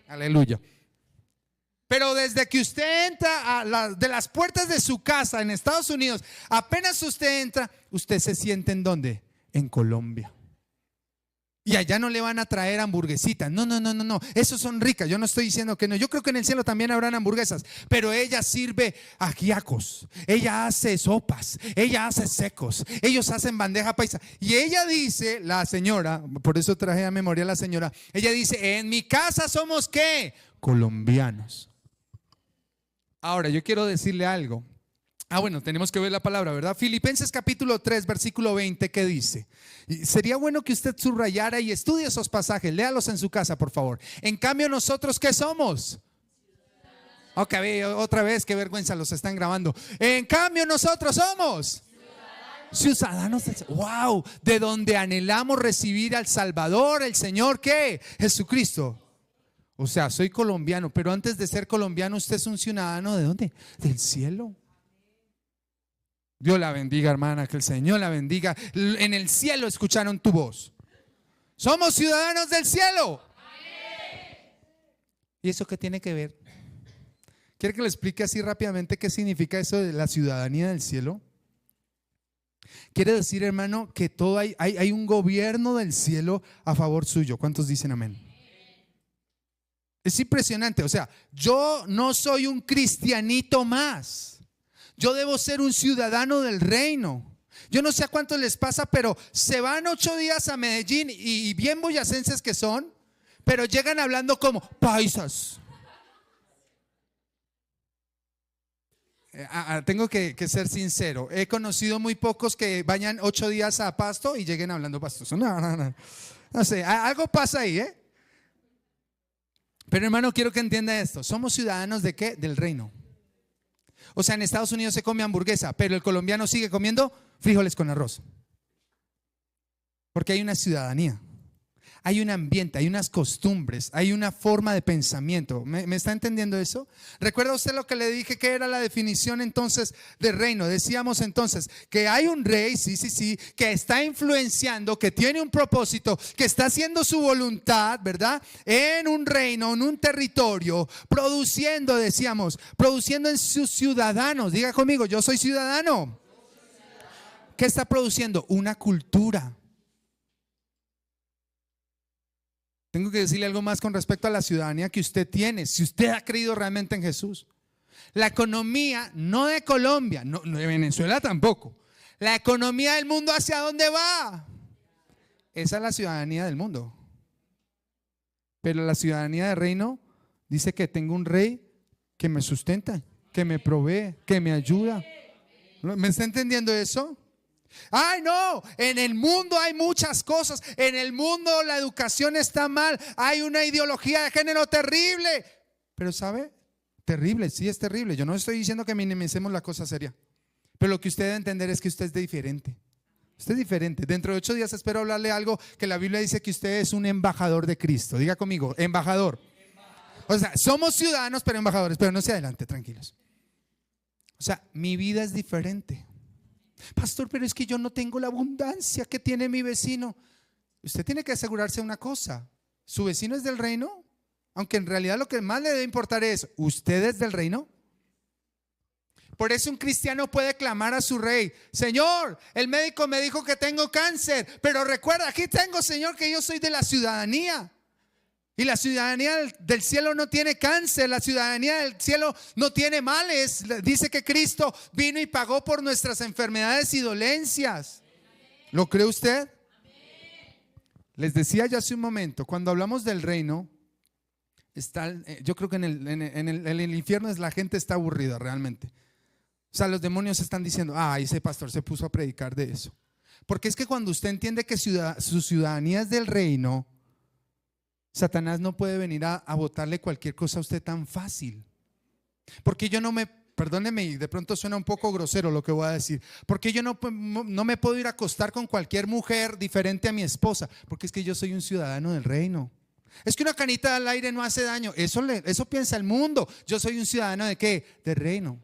Aleluya. Pero desde que usted entra de las puertas de su casa en Estados Unidos, apenas usted entra, usted se siente ¿en dónde? En Colombia. Y allá no le van a traer hamburguesitas. No, esos son ricas. Yo no estoy diciendo que no. Yo creo que en el cielo también habrán hamburguesas. Pero ella sirve ajiacos. Ella hace sopas. Ella hace secos. Ellos hacen bandeja paisa. Y ella dice, la señora, por eso traje a memoria a la señora. Ella dice, en mi casa somos ¿qué? Colombianos. Ahora yo quiero decirle algo. Bueno, tenemos que ver la palabra, ¿verdad? Filipenses capítulo 3, versículo 20, ¿qué dice? Y sería bueno que usted subrayara y estudie esos pasajes, léalos en su casa, por favor. En cambio, nosotros, ¿qué somos? Ok, otra vez, qué vergüenza, los están grabando. En cambio, nosotros somos ciudadanos del, wow, de donde anhelamos recibir al Salvador, el Señor, ¿qué? Jesucristo. O sea, soy colombiano, pero antes de ser colombiano, usted es un ciudadano ¿de dónde? Del cielo. Dios la bendiga, hermana, que el Señor la bendiga. En el cielo escucharon tu voz. Somos ciudadanos del cielo. ¿Y eso qué tiene que ver? ¿Quiere que le explique así rápidamente qué significa eso de la ciudadanía del cielo? Quiere decir, hermano, que todo hay un gobierno del cielo a favor suyo. ¿Cuántos dicen amén? Es impresionante. O sea, yo no soy un cristianito más. Yo debo ser un ciudadano del reino. Yo no sé a cuántos les pasa, pero se van 8 días a Medellín y bien boyacenses que son, pero llegan hablando como paisas. Tengo que ser sincero. He conocido muy pocos que vayan 8 días a Pasto y lleguen hablando pastoso. No sé, algo pasa ahí, ¿eh? Pero hermano, quiero que entienda esto. ¿Somos ciudadanos de qué? Del reino. O sea, en Estados Unidos se come hamburguesa, pero el colombiano sigue comiendo frijoles con arroz. Porque hay una ciudadanía, hay un ambiente, hay unas costumbres, hay una forma de pensamiento. ¿Me está entendiendo eso? ¿Recuerda usted lo que le dije que era la definición entonces de reino? Decíamos entonces que hay un rey, sí, que está influenciando, que tiene un propósito, que está haciendo su voluntad, ¿verdad? En un reino, en un territorio, produciendo, decíamos, produciendo en sus ciudadanos. Diga conmigo, yo soy ciudadano. ¿Qué está produciendo? Una cultura. Tengo que decirle algo más con respecto a la ciudadanía que usted tiene, si usted ha creído realmente en Jesús. La economía, no de Colombia, no de Venezuela tampoco. La economía del mundo, ¿hacia dónde va? Esa es la ciudadanía del mundo. Pero la ciudadanía del reino dice que tengo un rey que me sustenta, que me provee, que me ayuda. ¿Me está entendiendo eso? Ay, no, en el mundo hay muchas cosas. En el mundo la educación está mal. Hay una ideología de género terrible. Pero ¿sabe? Terrible, sí es terrible. Yo no estoy diciendo que minimicemos la cosa seria. Pero lo que usted debe entender es que usted es diferente. Usted es diferente. Dentro de 8 días espero hablarle algo que la Biblia dice que usted es un embajador de Cristo. Diga conmigo, embajador. O sea, somos ciudadanos pero embajadores. Pero no se adelante, tranquilos. O sea, mi vida es diferente. Pastor, pero es que yo no tengo la abundancia que tiene mi vecino. Usted tiene que asegurarse una cosa: ¿su vecino es del reino? Aunque en realidad lo que más le debe importar es, ¿usted es del reino? Por eso un cristiano puede clamar a su rey: Señor, el médico me dijo que tengo cáncer, pero recuerda, aquí tengo, Señor, que yo soy de la ciudadanía. Y la ciudadanía del cielo no tiene cáncer, la ciudadanía del cielo no tiene males. Dice que Cristo vino y pagó por nuestras enfermedades y dolencias. ¿Lo cree usted? Les decía ya hace un momento, cuando hablamos del reino, yo creo que en el infierno la gente está aburrida realmente. O sea, los demonios están diciendo, ese pastor se puso a predicar de eso. Porque es que cuando usted entiende que su ciudadanía es del reino, Satanás no puede venir a botarle cualquier cosa a usted tan fácil. Porque yo perdóneme, y de pronto suena un poco grosero lo que voy a decir, porque yo no me puedo ir a acostar con cualquier mujer diferente a mi esposa, porque es que yo soy un ciudadano del reino. Es que una canita al aire no hace daño, eso piensa el mundo. Yo soy un ciudadano ¿de qué? Del reino.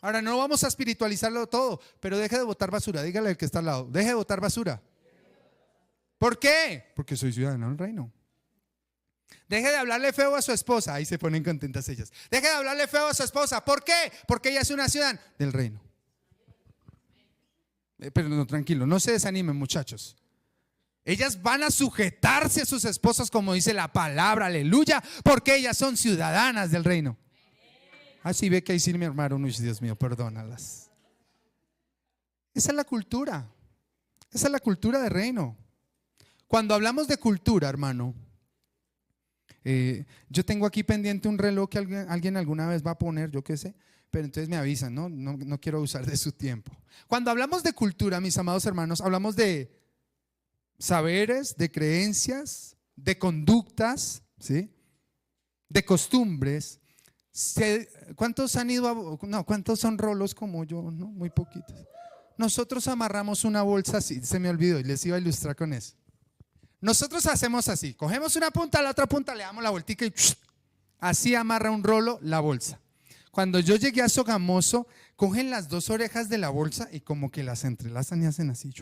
Ahora no vamos a espiritualizarlo todo, pero deje de botar basura. Dígale al que está al lado, deje de botar basura. ¿Por qué? Porque soy ciudadano del reino. Deje de hablarle feo a su esposa. Ahí se ponen contentas ellas. Deje de hablarle feo a su esposa. ¿Por qué? Porque ella es una ciudadana del reino. Pero no, tranquilo, no se desanimen, muchachos. Ellas van a sujetarse a sus esposas como dice la palabra, aleluya, porque ellas son ciudadanas del reino. Así ve que ahí sí me armaron, uy, Dios mío, perdónalas. Esa es la cultura. Esa es la cultura del reino. Cuando hablamos de cultura, hermano, yo tengo aquí pendiente un reloj que alguien alguna vez va a poner, yo qué sé, pero entonces me avisan, no quiero abusar de su tiempo. Cuando hablamos de cultura, mis amados hermanos, hablamos de saberes, de creencias, de conductas, ¿sí? De costumbres. ¿Cuántos han ido cuántos son rolos como yo? No, muy poquitos. Nosotros amarramos una bolsa así, se me olvidó y les iba a ilustrar con eso. Nosotros hacemos así, cogemos una punta, a la otra punta le damos la vueltica y así amarra un rolo la bolsa. Cuando yo llegué a Sogamoso, cogen las dos orejas de la bolsa y como que las entrelazan y hacen así.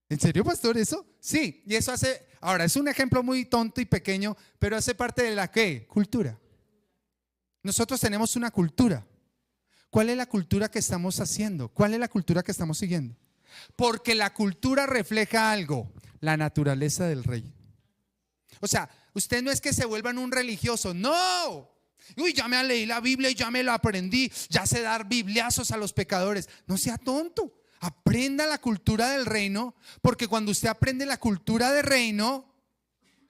¿En serio, pastor, eso? Sí, y eso hace, ahora es un ejemplo muy tonto y pequeño, pero hace parte de la ¿qué? Cultura. Nosotros tenemos una cultura. ¿Cuál es la cultura que estamos haciendo? ¿Cuál es la cultura que estamos siguiendo? Porque la cultura refleja algo, la naturaleza del rey. O sea, usted no es que se vuelvan un religioso, no. Uy, ya me leí la Biblia y ya me la aprendí, ya sé dar bibliazos a los pecadores. No sea tonto. Aprenda la cultura del reino, porque cuando usted aprende la cultura del reino,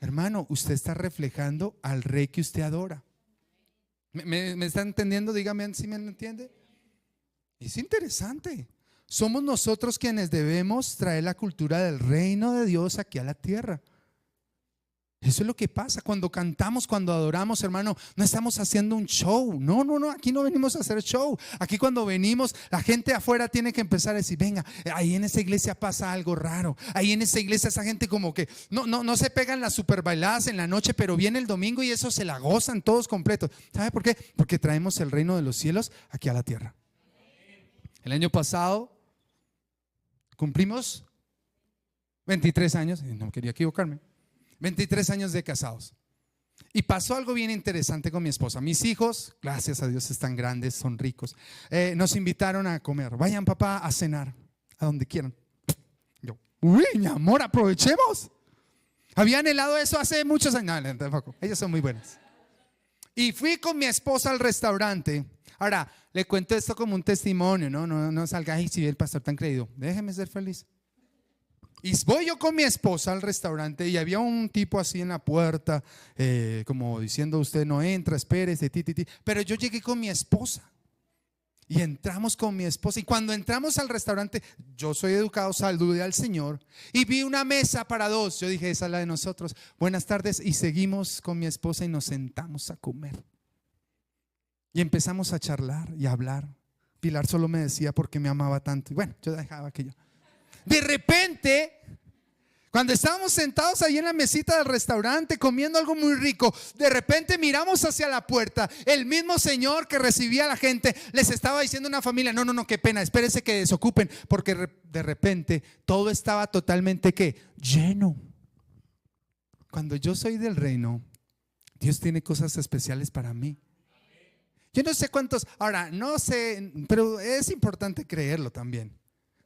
hermano, usted está reflejando al rey que usted adora. ¿Me está entendiendo? Dígame si me entiende. Es interesante. Somos nosotros quienes debemos traer la cultura del reino de Dios aquí a la tierra. Eso es lo que pasa cuando cantamos, cuando adoramos, hermano. No estamos haciendo un show. No, aquí no venimos a hacer show. Aquí cuando venimos, la gente afuera tiene que empezar a decir, venga, ahí en esa iglesia pasa algo raro. Ahí en esa iglesia esa gente como que no se pegan las super bailadas en la noche, pero viene el domingo y eso se la gozan todos completos. ¿Sabe por qué? Porque traemos el reino de los cielos aquí a la tierra. El año pasado cumplimos 23 años, no quería equivocarme. 23 años de casados. Y pasó algo bien interesante con mi esposa. Mis hijos, gracias a Dios, están grandes, son ricos. Nos invitaron a comer. Vayan, papá, a cenar, a donde quieran. Yo, uy, mi amor, aprovechemos. Había anhelado eso hace muchos años. No, tampoco. Ellas son muy buenas. Y fui con mi esposa al restaurante. Ahora, le cuento esto como un testimonio. No salga ahí si ve el pastor tan creído. Déjeme ser feliz. Y voy yo con mi esposa al restaurante y había un tipo así en la puerta, como diciendo, usted no entra, espérese, Pero yo llegué con mi esposa y entramos con mi esposa. Y cuando entramos al restaurante, yo soy educado, saludé al Señor y vi una mesa para dos. Yo dije, esa es la de nosotros. Buenas tardes. Y seguimos con mi esposa y nos sentamos a comer. Y empezamos a charlar y a hablar. Pilar solo me decía por qué me amaba tanto. Y bueno, yo dejaba aquello. De repente, cuando estábamos sentados ahí en la mesita del restaurante comiendo algo muy rico, de repente miramos hacia la puerta. El mismo señor que recibía a la gente les estaba diciendo a una familia, no, qué pena, espérense que desocupen, porque de repente todo estaba totalmente ¿qué? Lleno. Cuando yo soy del reino, Dios tiene cosas especiales para mí. Yo no sé cuántos, ahora no sé, pero es importante creerlo también.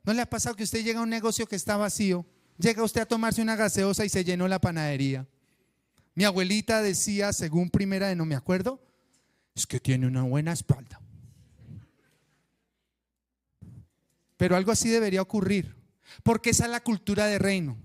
¿No le ha pasado que usted llega a un negocio que está vacío? Llega usted a tomarse una gaseosa y se llenó la panadería. Mi abuelita decía, según primera de no me acuerdo, es que tiene una buena espalda. Pero algo así debería ocurrir, porque esa es la cultura de reino.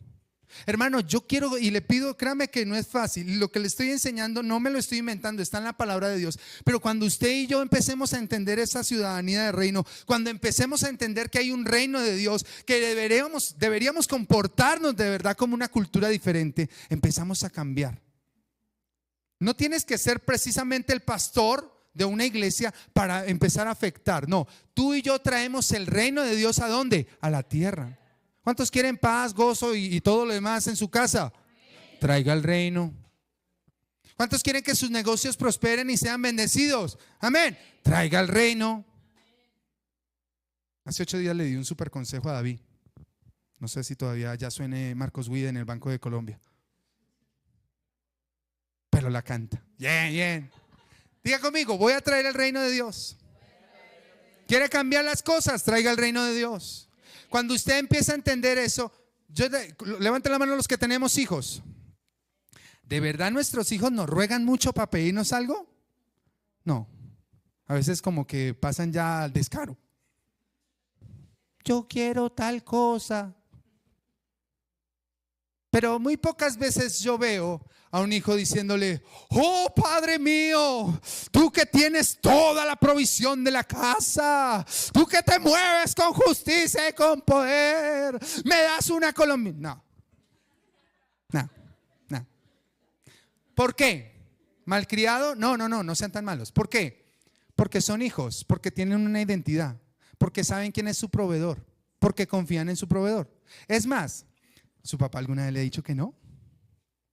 Hermano, yo quiero y le pido, créame que no es fácil. Lo que le estoy enseñando no me lo estoy inventando, está en la palabra de Dios. Pero cuando usted y yo empecemos a entender esa ciudadanía de reino, cuando empecemos a entender que hay un reino de Dios, que deberíamos comportarnos de verdad como una cultura diferente, empezamos a cambiar. No tienes que ser precisamente el pastor de una iglesia para empezar a afectar. No, tú y yo traemos el reino de Dios ¿a dónde? A la tierra. ¿Cuántos quieren paz, gozo y todo lo demás en su casa? Traiga el reino. ¿Cuántos quieren que sus negocios prosperen y sean bendecidos? Amén. Traiga el reino. Hace 8 días le di un súper consejo a David. No sé si todavía ya suene Marcos Witt en el Banco de Colombia, pero la canta. Bien, bien. Diga conmigo, voy a traer el reino de Dios. ¿Quiere cambiar las cosas? Traiga el reino de Dios. Cuando usted empieza a entender eso, levante la mano los que tenemos hijos. ¿De verdad nuestros hijos nos ruegan mucho para pedirnos algo? No. A veces como que pasan ya al descaro. Yo quiero tal cosa. Pero muy pocas veces yo veo a un hijo diciéndole: oh Padre mío, tú que tienes toda la provisión de la casa, tú que te mueves con justicia y con poder, me das una Colombia. No. ¿Por qué? ¿Malcriado? No sean tan malos. ¿Por qué? Porque son hijos, porque tienen una identidad, porque saben quién es su proveedor, porque confían en su proveedor. Es más, ¿su papá alguna vez le ha dicho que no?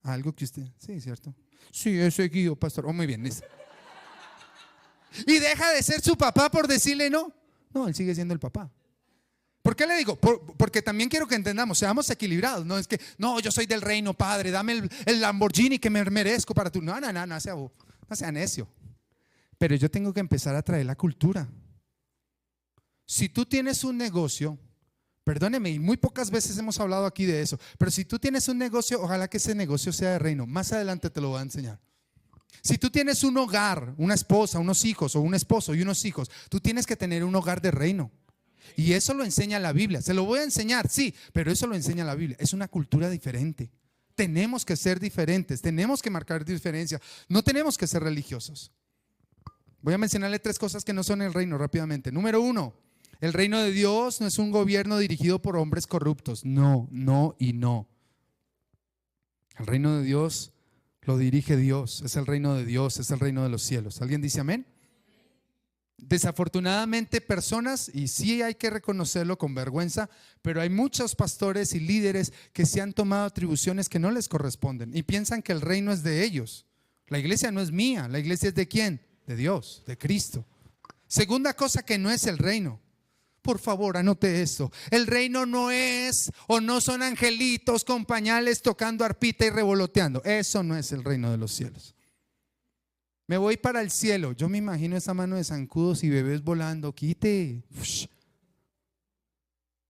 Algo que usted, sí, ¿cierto? Sí, he seguido, pastor. Oh, muy bien. Y deja de ser su papá por decirle no. No, él sigue siendo el papá. ¿Por qué le digo? Porque también quiero que entendamos, seamos equilibrados. No es que, no, yo soy del reino, padre, dame el Lamborghini que me merezco para tu. No sea necio. Pero yo tengo que empezar a traer la cultura. Si tú tienes un negocio, perdóneme, y muy pocas veces hemos hablado aquí de eso, pero si tú tienes un negocio, ojalá que ese negocio sea de reino. Más adelante te lo voy a enseñar. Si tú tienes un hogar, una esposa, unos hijos, o un esposo y unos hijos, tú tienes que tener un hogar de reino. Y eso lo enseña la Biblia. Se lo voy a enseñar, sí, pero eso lo enseña la Biblia. Es una cultura diferente. Tenemos que ser diferentes, tenemos que marcar diferencia. No tenemos que ser religiosos. Voy a mencionarle 3 cosas que no son el reino rápidamente. Número 1. El reino de Dios no es un gobierno dirigido por hombres corruptos. No y no. El reino de Dios lo dirige Dios. Es el reino de Dios, es el reino de los cielos. ¿Alguien dice amén? Desafortunadamente personas, y sí hay que reconocerlo con vergüenza, pero hay muchos pastores y líderes que se han tomado atribuciones que no les corresponden y piensan que el reino es de ellos. La iglesia no es mía, la iglesia es ¿de quién? De Dios, de Cristo. Segunda cosa que no es el reino. Por favor, anote esto. El reino no es o no son angelitos con pañales tocando arpita y revoloteando. Eso no es el reino de los cielos. Me voy para el cielo. Yo me imagino esa mano de zancudos y bebés volando. Quite.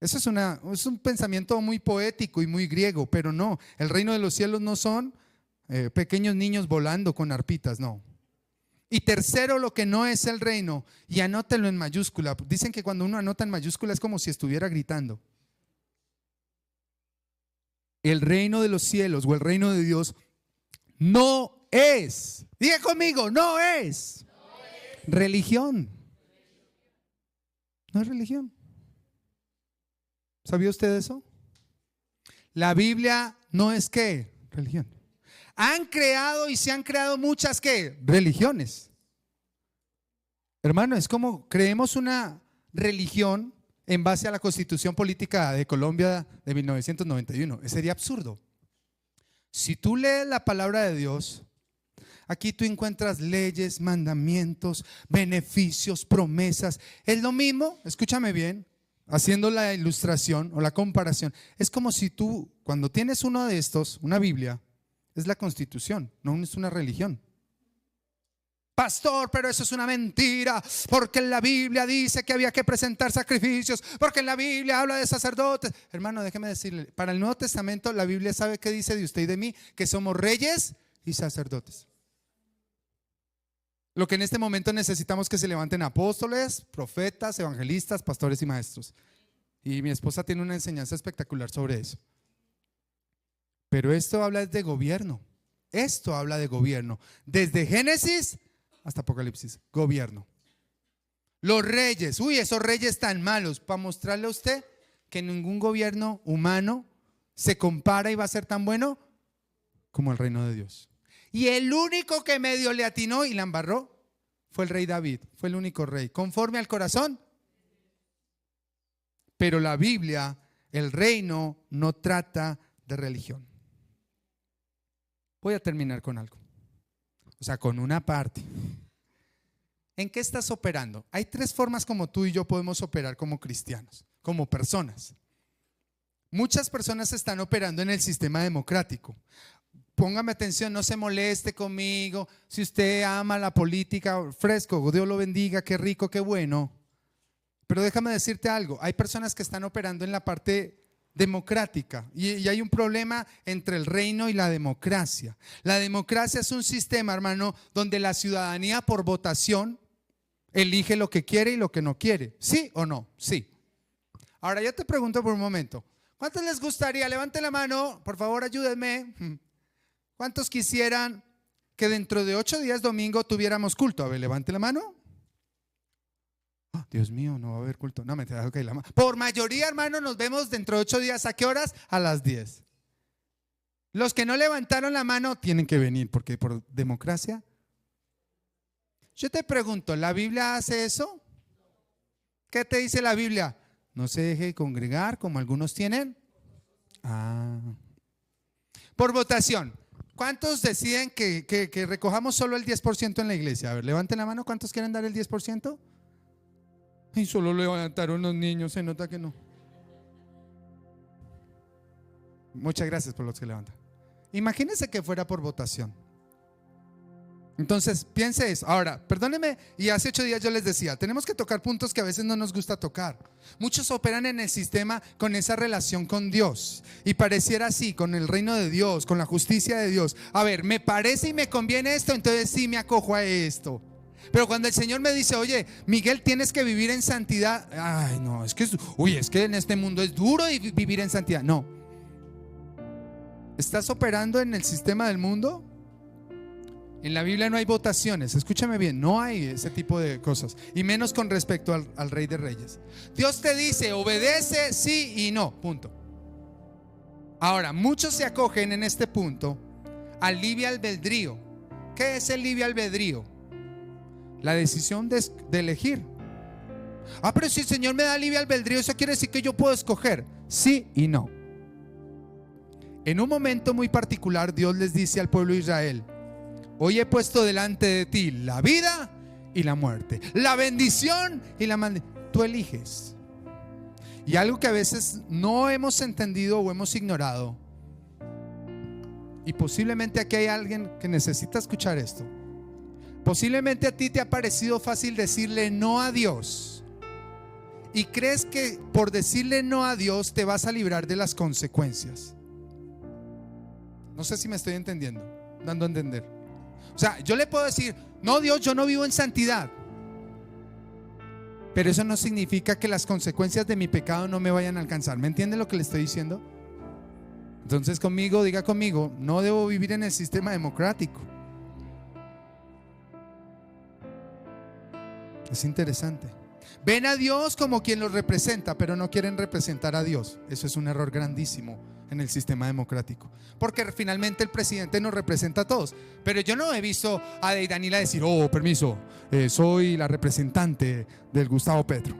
Eso es un pensamiento muy poético y muy griego, pero no. El reino de los cielos no son pequeños niños volando con arpitas, no. Y tercero, lo que no es el reino, y anótelo en mayúscula. Dicen que cuando uno anota en mayúscula es como si estuviera gritando. El reino de los cielos o el reino de Dios no es, diga conmigo, no es religión. No es religión. ¿Sabía usted eso? La Biblia no es ¿qué? Religión. Han creado y se han creado muchas ¿qué? Religiones. Hermano, es como creemos una religión en base a la Constitución Política de Colombia de 1991. Sería absurdo. Si tú lees la palabra de Dios, aquí tú encuentras leyes, mandamientos, beneficios, promesas. Es lo mismo, escúchame bien, haciendo la ilustración o la comparación. Es como si tú, cuando tienes uno de estos, una Biblia, es la Constitución, no es una religión. Pastor, pero eso es una mentira, porque en la Biblia dice que había que presentar sacrificios, porque en la Biblia habla de sacerdotes. Hermano, déjeme decirle, para el Nuevo Testamento la Biblia sabe qué dice de usted y de mí, que somos reyes y sacerdotes. Lo que en este momento necesitamos que se levanten apóstoles, profetas, evangelistas, pastores y maestros. Y mi esposa tiene una enseñanza espectacular sobre eso. Pero esto habla de gobierno. Esto habla de gobierno. Desde Génesis hasta Apocalipsis, gobierno. Los reyes, esos reyes tan malos, para mostrarle a usted que ningún gobierno humano se compara y va a ser tan bueno como el reino de Dios. Y el único que medio le atinó y la embarró fue el rey David, fue el único rey, conforme al corazón. Pero la Biblia, el reino no trata de religión. Voy a terminar con algo, o sea, con una parte. ¿En qué estás operando? Hay tres formas como tú y yo podemos operar como cristianos, como personas. Muchas personas están operando en el sistema democrático. Póngame atención, no se moleste conmigo. Si usted ama la política, fresco, Dios lo bendiga, qué rico, qué bueno. Pero déjame decirte algo, hay personas que están operando en la parte democrática y hay un problema entre el reino y la democracia. La democracia es un sistema, hermano, donde la ciudadanía por votación elige lo que quiere y lo que no quiere. ¿Sí o no? Sí. Ahora yo te pregunto por un momento, ¿cuántos les gustaría? Levante la mano, por favor, ayúdenme. ¿Cuántos quisieran que dentro de 8 días domingo tuviéramos culto? A ver, levante la mano. Oh, Dios mío, no va a haber culto. No, me te dejo caer la mano. Por mayoría, hermano, nos vemos dentro de 8 días. ¿A qué horas? A las 10. Los que no levantaron la mano tienen que venir porque por democracia. Yo te pregunto, ¿la Biblia hace eso? ¿Qué te dice la Biblia? No se deje congregar como algunos tienen. Por votación. ¿Cuántos deciden que recojamos solo el 10% en la iglesia? A ver, levanten la mano. ¿Cuántos quieren dar el 10%? Y solo levantaron los niños, se nota que no. Muchas gracias por los que levantan. Imagínense que fuera por votación. Entonces, piense eso. Ahora, perdónenme, y hace 8 días yo les decía, tenemos que tocar puntos que a veces no nos gusta tocar. Muchos operan en el sistema con esa relación con Dios y pareciera así, con el reino de Dios, con la justicia de Dios. A ver, me parece y me conviene esto, entonces sí me acojo a esto. Pero cuando el Señor me dice, oye, Miguel, tienes que vivir en santidad. Ay, no, es que en este mundo es duro vivir en santidad. No. ¿Estás operando en el sistema del mundo? En la Biblia no hay votaciones, escúchame bien, no hay ese tipo de cosas, y menos con respecto al Rey de Reyes. Dios te dice, obedece sí y no, punto. Ahora, muchos se acogen en este punto al libre albedrío. ¿Qué es el libre albedrío? La decisión de elegir. Pero si el Señor me da libre albedrío, eso quiere decir que yo puedo escoger sí y no. En un momento muy particular, Dios les dice al pueblo de Israel: hoy he puesto delante de ti la vida y la muerte, la bendición y la maldición. Tú eliges. Y algo que a veces no hemos entendido o hemos ignorado, y posiblemente aquí hay alguien que necesita escuchar esto. Posiblemente a ti te ha parecido fácil decirle no a Dios, y crees que por decirle no a Dios te vas a librar de las consecuencias. No sé si me estoy entendiendo, dando a entender. O sea, yo le puedo decir, no Dios, yo no vivo en santidad, pero eso no significa que las consecuencias de mi pecado no me vayan a alcanzar. ¿Me entiende lo que le estoy diciendo? Entonces conmigo, diga conmigo, no debo vivir en el sistema democrático. Es interesante. Ven a Dios como quien los representa, pero no quieren representar a Dios. Eso es un error grandísimo en el sistema democrático, porque finalmente el presidente nos representa a todos. Pero yo no he visto a Deidanila decir, oh, permiso, soy la representante del Gustavo Petro.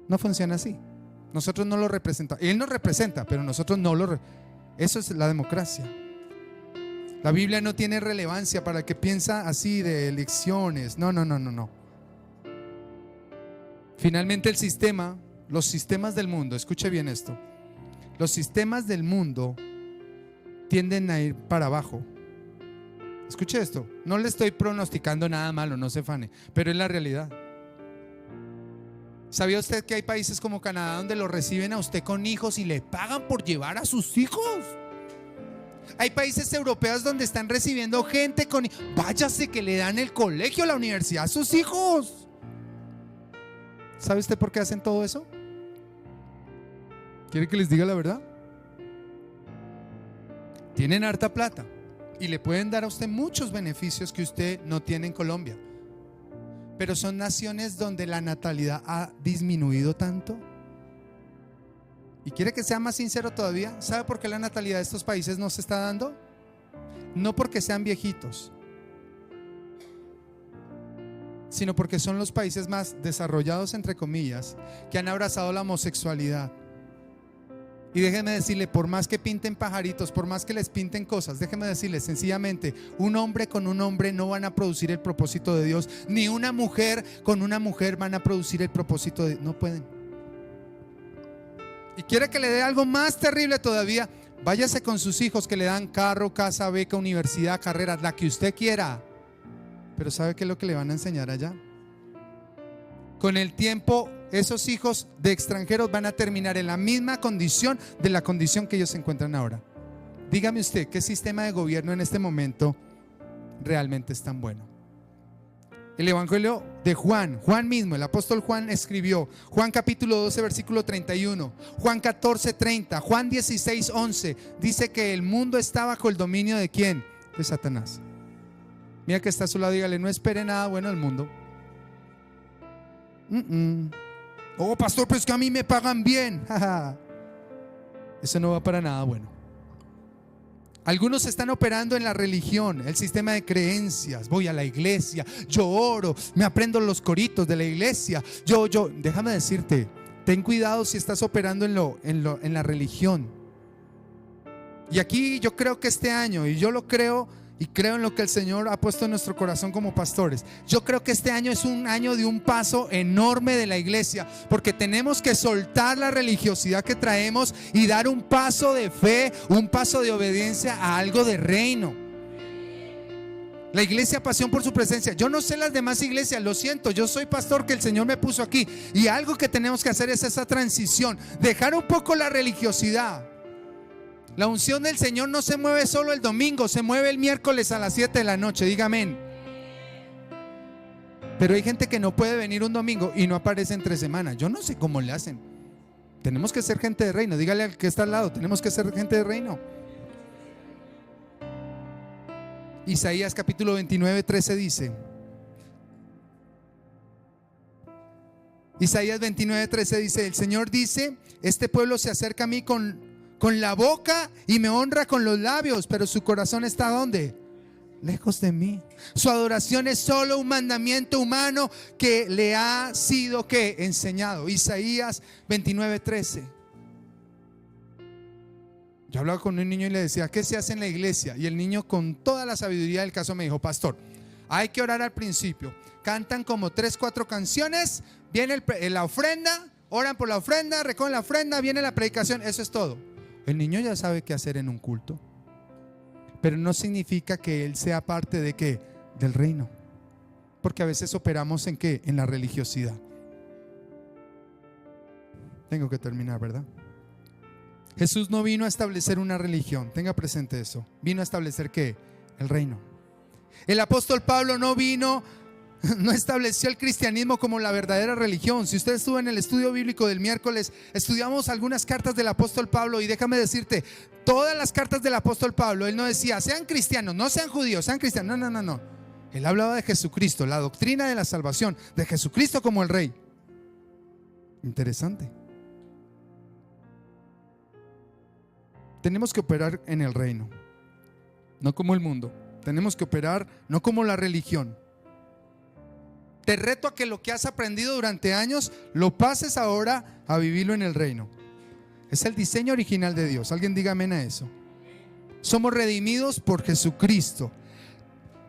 No funciona así. Nosotros no lo representamos. Él nos representa, pero nosotros no lo Eso es la democracia. La Biblia no tiene relevancia para el que piensa así de elecciones. No. Finalmente el sistema, los sistemas del mundo, escuche bien esto, los sistemas del mundo tienden a ir para abajo. Escuche esto, no le estoy pronosticando nada malo, no se afane, pero es la realidad. ¿Sabía usted que hay países como Canadá donde lo reciben a usted con hijos y le pagan por llevar a sus hijos? Hay países europeos donde están recibiendo gente con... Váyase que le dan el colegio, la universidad a sus hijos. ¿Sabe usted por qué hacen todo eso? ¿Quiere que les diga la verdad? Tienen harta plata y le pueden dar a usted muchos beneficios que usted no tiene en Colombia. Pero son naciones donde la natalidad ha disminuido tanto. Y quiere que sea más sincero todavía, ¿sabe por qué la natalidad de estos países no se está dando? No porque sean viejitos, sino porque son los países más desarrollados, entre comillas, que han abrazado la homosexualidad. Y déjenme decirle, por más que pinten pajaritos, por más que les pinten cosas, déjenme decirles sencillamente, un hombre con un hombre no van a producir el propósito de Dios, ni una mujer con una mujer van a producir el propósito de Dios. No pueden. Y quiere que le dé algo más terrible todavía, váyase con sus hijos que le dan carro, casa, beca, universidad, carrera, la que usted quiera. Pero ¿sabe qué es lo que le van a enseñar allá? Con el tiempo, esos hijos de extranjeros van a terminar en la misma condición de la condición que ellos se encuentran ahora. Dígame usted, ¿qué sistema de gobierno en este momento realmente es tan bueno? El evangelio de Juan mismo, el apóstol Juan escribió, Juan capítulo 12 versículo 31, Juan 14, 30, Juan 16, 11, dice que el mundo está bajo el dominio ¿de quién? De Satanás. Mira que está a su lado, dígale, no espere nada bueno del mundo. Oh, pastor, pero es que a mí me pagan bien. Eso no va para nada bueno. Algunos están operando en la religión, el sistema de creencias. Voy a la iglesia, yo oro, me aprendo los coritos de la iglesia. Déjame decirte, ten cuidado si estás operando en la religión. Y aquí yo creo que este año, y yo lo creo, y creo en lo que el Señor ha puesto en nuestro corazón como pastores, yo creo que este año es un año de un paso enorme de la iglesia, porque tenemos que soltar la religiosidad que traemos y dar un paso de fe, un paso de obediencia a algo de reino. La iglesia Pasión por su presencia, yo no sé las demás iglesias, lo siento, yo soy pastor que el Señor me puso aquí, y algo que tenemos que hacer es esa transición, dejar un poco la religiosidad. La unción del Señor no se mueve solo el domingo, se mueve el miércoles a las 7 de la noche, diga amén. Pero hay gente que no puede venir un domingo y no aparece entre semanas. Yo no sé cómo le hacen. Tenemos que ser gente de reino. Dígale al que está al lado, tenemos que ser gente de reino. Isaías capítulo 29, 13 dice, Isaías 29, 13 dice, el Señor dice, este pueblo se acerca a mí con la boca y me honra con los labios, pero su corazón está ¿dónde? Lejos de mí. Su adoración es solo un mandamiento humano que le ha sido ¿qué? Enseñado. Isaías 29, 13. Yo hablaba con un niño y le decía, ¿qué se hace en la iglesia? Y el niño con toda la sabiduría del caso me dijo, pastor, hay que orar al principio. Cantan como 3, 4 canciones, viene la ofrenda, oran por la ofrenda, recogen la ofrenda, viene la predicación, eso es todo. El niño ya sabe qué hacer en un culto, pero no significa que él sea parte de ¿qué? Del reino, porque a veces operamos en ¿qué? En la religiosidad. Tengo que terminar, ¿verdad? Jesús no vino a establecer una religión, tenga presente eso. Vino a establecer ¿qué? El reino. El apóstol Pablo no estableció el cristianismo como la verdadera religión. Si usted estuvo en el estudio bíblico del miércoles, estudiamos algunas cartas del apóstol Pablo, y déjame decirte, todas las cartas del apóstol Pablo, él no decía sean cristianos, no sean judíos, sean cristianos, no. Él hablaba de Jesucristo, la doctrina de la salvación, de Jesucristo como el Rey. Interesante. Tenemos que operar en el reino, no como el mundo. Tenemos que operar no como la religión. Te reto a que lo que has aprendido durante años lo pases ahora a vivirlo en el reino. Es el diseño original de Dios. Alguien diga amén a eso. Somos redimidos por Jesucristo.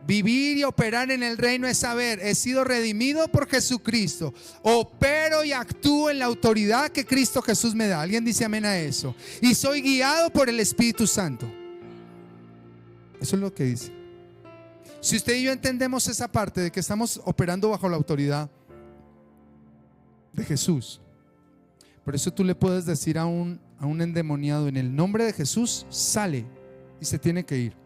Vivir y operar en el reino es saber, he sido redimido por Jesucristo. Opero y actúo en la autoridad que Cristo Jesús me da. Alguien dice amén a eso. Y soy guiado por el Espíritu Santo. Eso es lo que dice. Si usted y yo entendemos esa parte de que estamos operando bajo la autoridad de Jesús, por eso tú le puedes decir a un endemoniado, en el nombre de Jesús, sale, y se tiene que ir.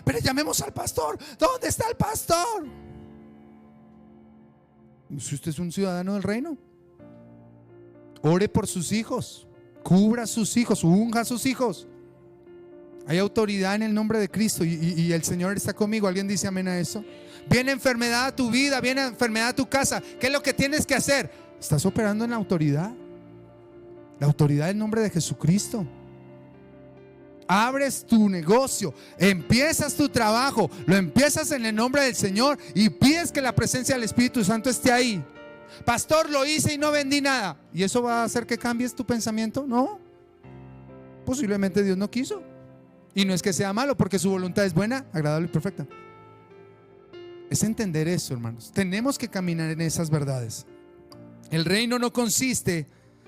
Pero llamemos al pastor. ¿Dónde está el pastor? Si usted es un ciudadano del reino, ore por sus hijos, Cubra a sus hijos, unja a sus hijos. Hay autoridad en el nombre de Cristo y el Señor está conmigo. ¿Alguien dice amén a eso? Viene enfermedad a tu vida, viene enfermedad a tu casa. ¿Qué es lo que tienes que hacer? Estás operando en la autoridad. La autoridad del nombre de Jesucristo. Abres tu negocio, empiezas tu trabajo, lo empiezas en el nombre del Señor y pides que la presencia del Espíritu Santo esté ahí. Pastor, lo hice y no vendí nada. ¿Y eso va a hacer que cambies tu pensamiento? No. Posiblemente Dios no quiso. Y no es que sea malo, porque su voluntad es buena, agradable y perfecta. Es entender eso, hermanos. Tenemos que caminar en esas verdades. El reino no consiste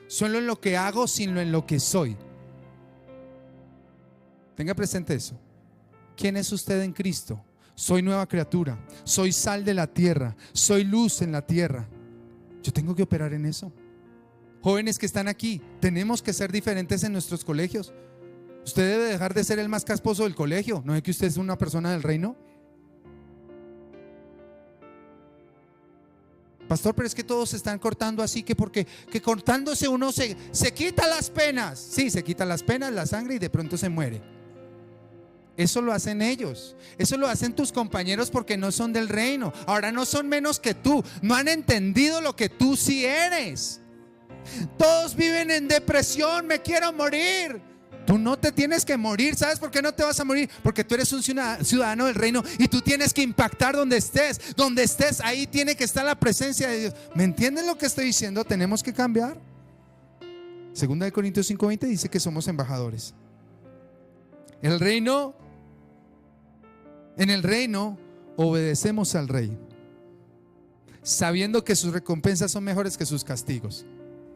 solo en lo que hago, sino en lo que soy. Tenga presente eso. ¿Quién es usted en Cristo? Soy nueva criatura, soy sal de la tierra, soy luz en la tierra. Yo tengo que operar en eso. Jóvenes que están aquí, tenemos que ser diferentes en nuestros colegios. Usted debe dejar de ser el más casposo del colegio. ¿No es que usted es una persona del reino? Pastor, pero es que todos se están cortando así, que porque que cortándose uno se quita las penas. Sí, se quita las penas, la sangre y de pronto se muere. Eso lo hacen ellos. Eso lo hacen tus compañeros porque no son del reino. Ahora no son menos que tú. No han entendido lo que tú sí eres. Todos viven en depresión. Me quiero morir. Tú no te tienes que morir. ¿Sabes por qué no te vas a morir? Porque tú eres un ciudadano del reino y tú tienes que impactar donde estés. Donde estés, ahí tiene que estar la presencia de Dios. ¿Me entienden lo que estoy diciendo? Tenemos que cambiar. Segunda de Corintios 5:20 dice que somos embajadores. En el reino obedecemos al rey, sabiendo que sus recompensas son mejores que sus castigos.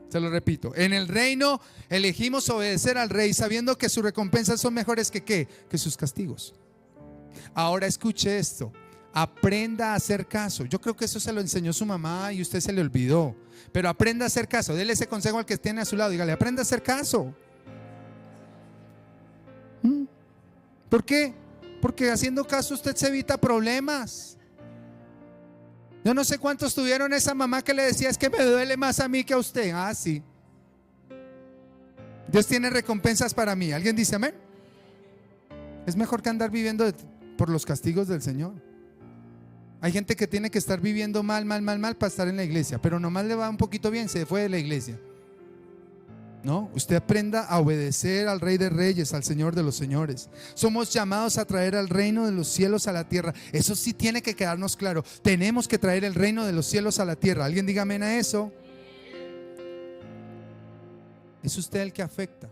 Se lo repito, en el reino elegimos obedecer al rey, sabiendo que sus recompensas son mejores que ¿qué? Que sus castigos. Ahora escuche esto, aprenda a hacer caso. Yo creo que eso se lo enseñó su mamá y usted se le olvidó, pero aprenda a hacer caso. Dele ese consejo al que tiene a su lado, dígale, aprenda a hacer caso. ¿Por qué? Porque haciendo caso usted se evita problemas. Yo no sé cuántos tuvieron esa mamá que le decía, es que me duele más a mí que a usted. Ah, sí. Dios tiene recompensas para mí. ¿Alguien dice amén? Es mejor que andar viviendo por los castigos del Señor. Hay gente que tiene que estar viviendo mal para estar en la iglesia, pero nomás le va un poquito bien, se fue de la iglesia. No, usted aprenda a obedecer al Rey de Reyes, al Señor de los Señores. Somos llamados a traer al reino de los cielos a la tierra. Eso sí tiene que quedarnos claro. Tenemos que traer el reino de los cielos a la tierra. ¿Alguien diga amén a eso? Es usted el que afecta.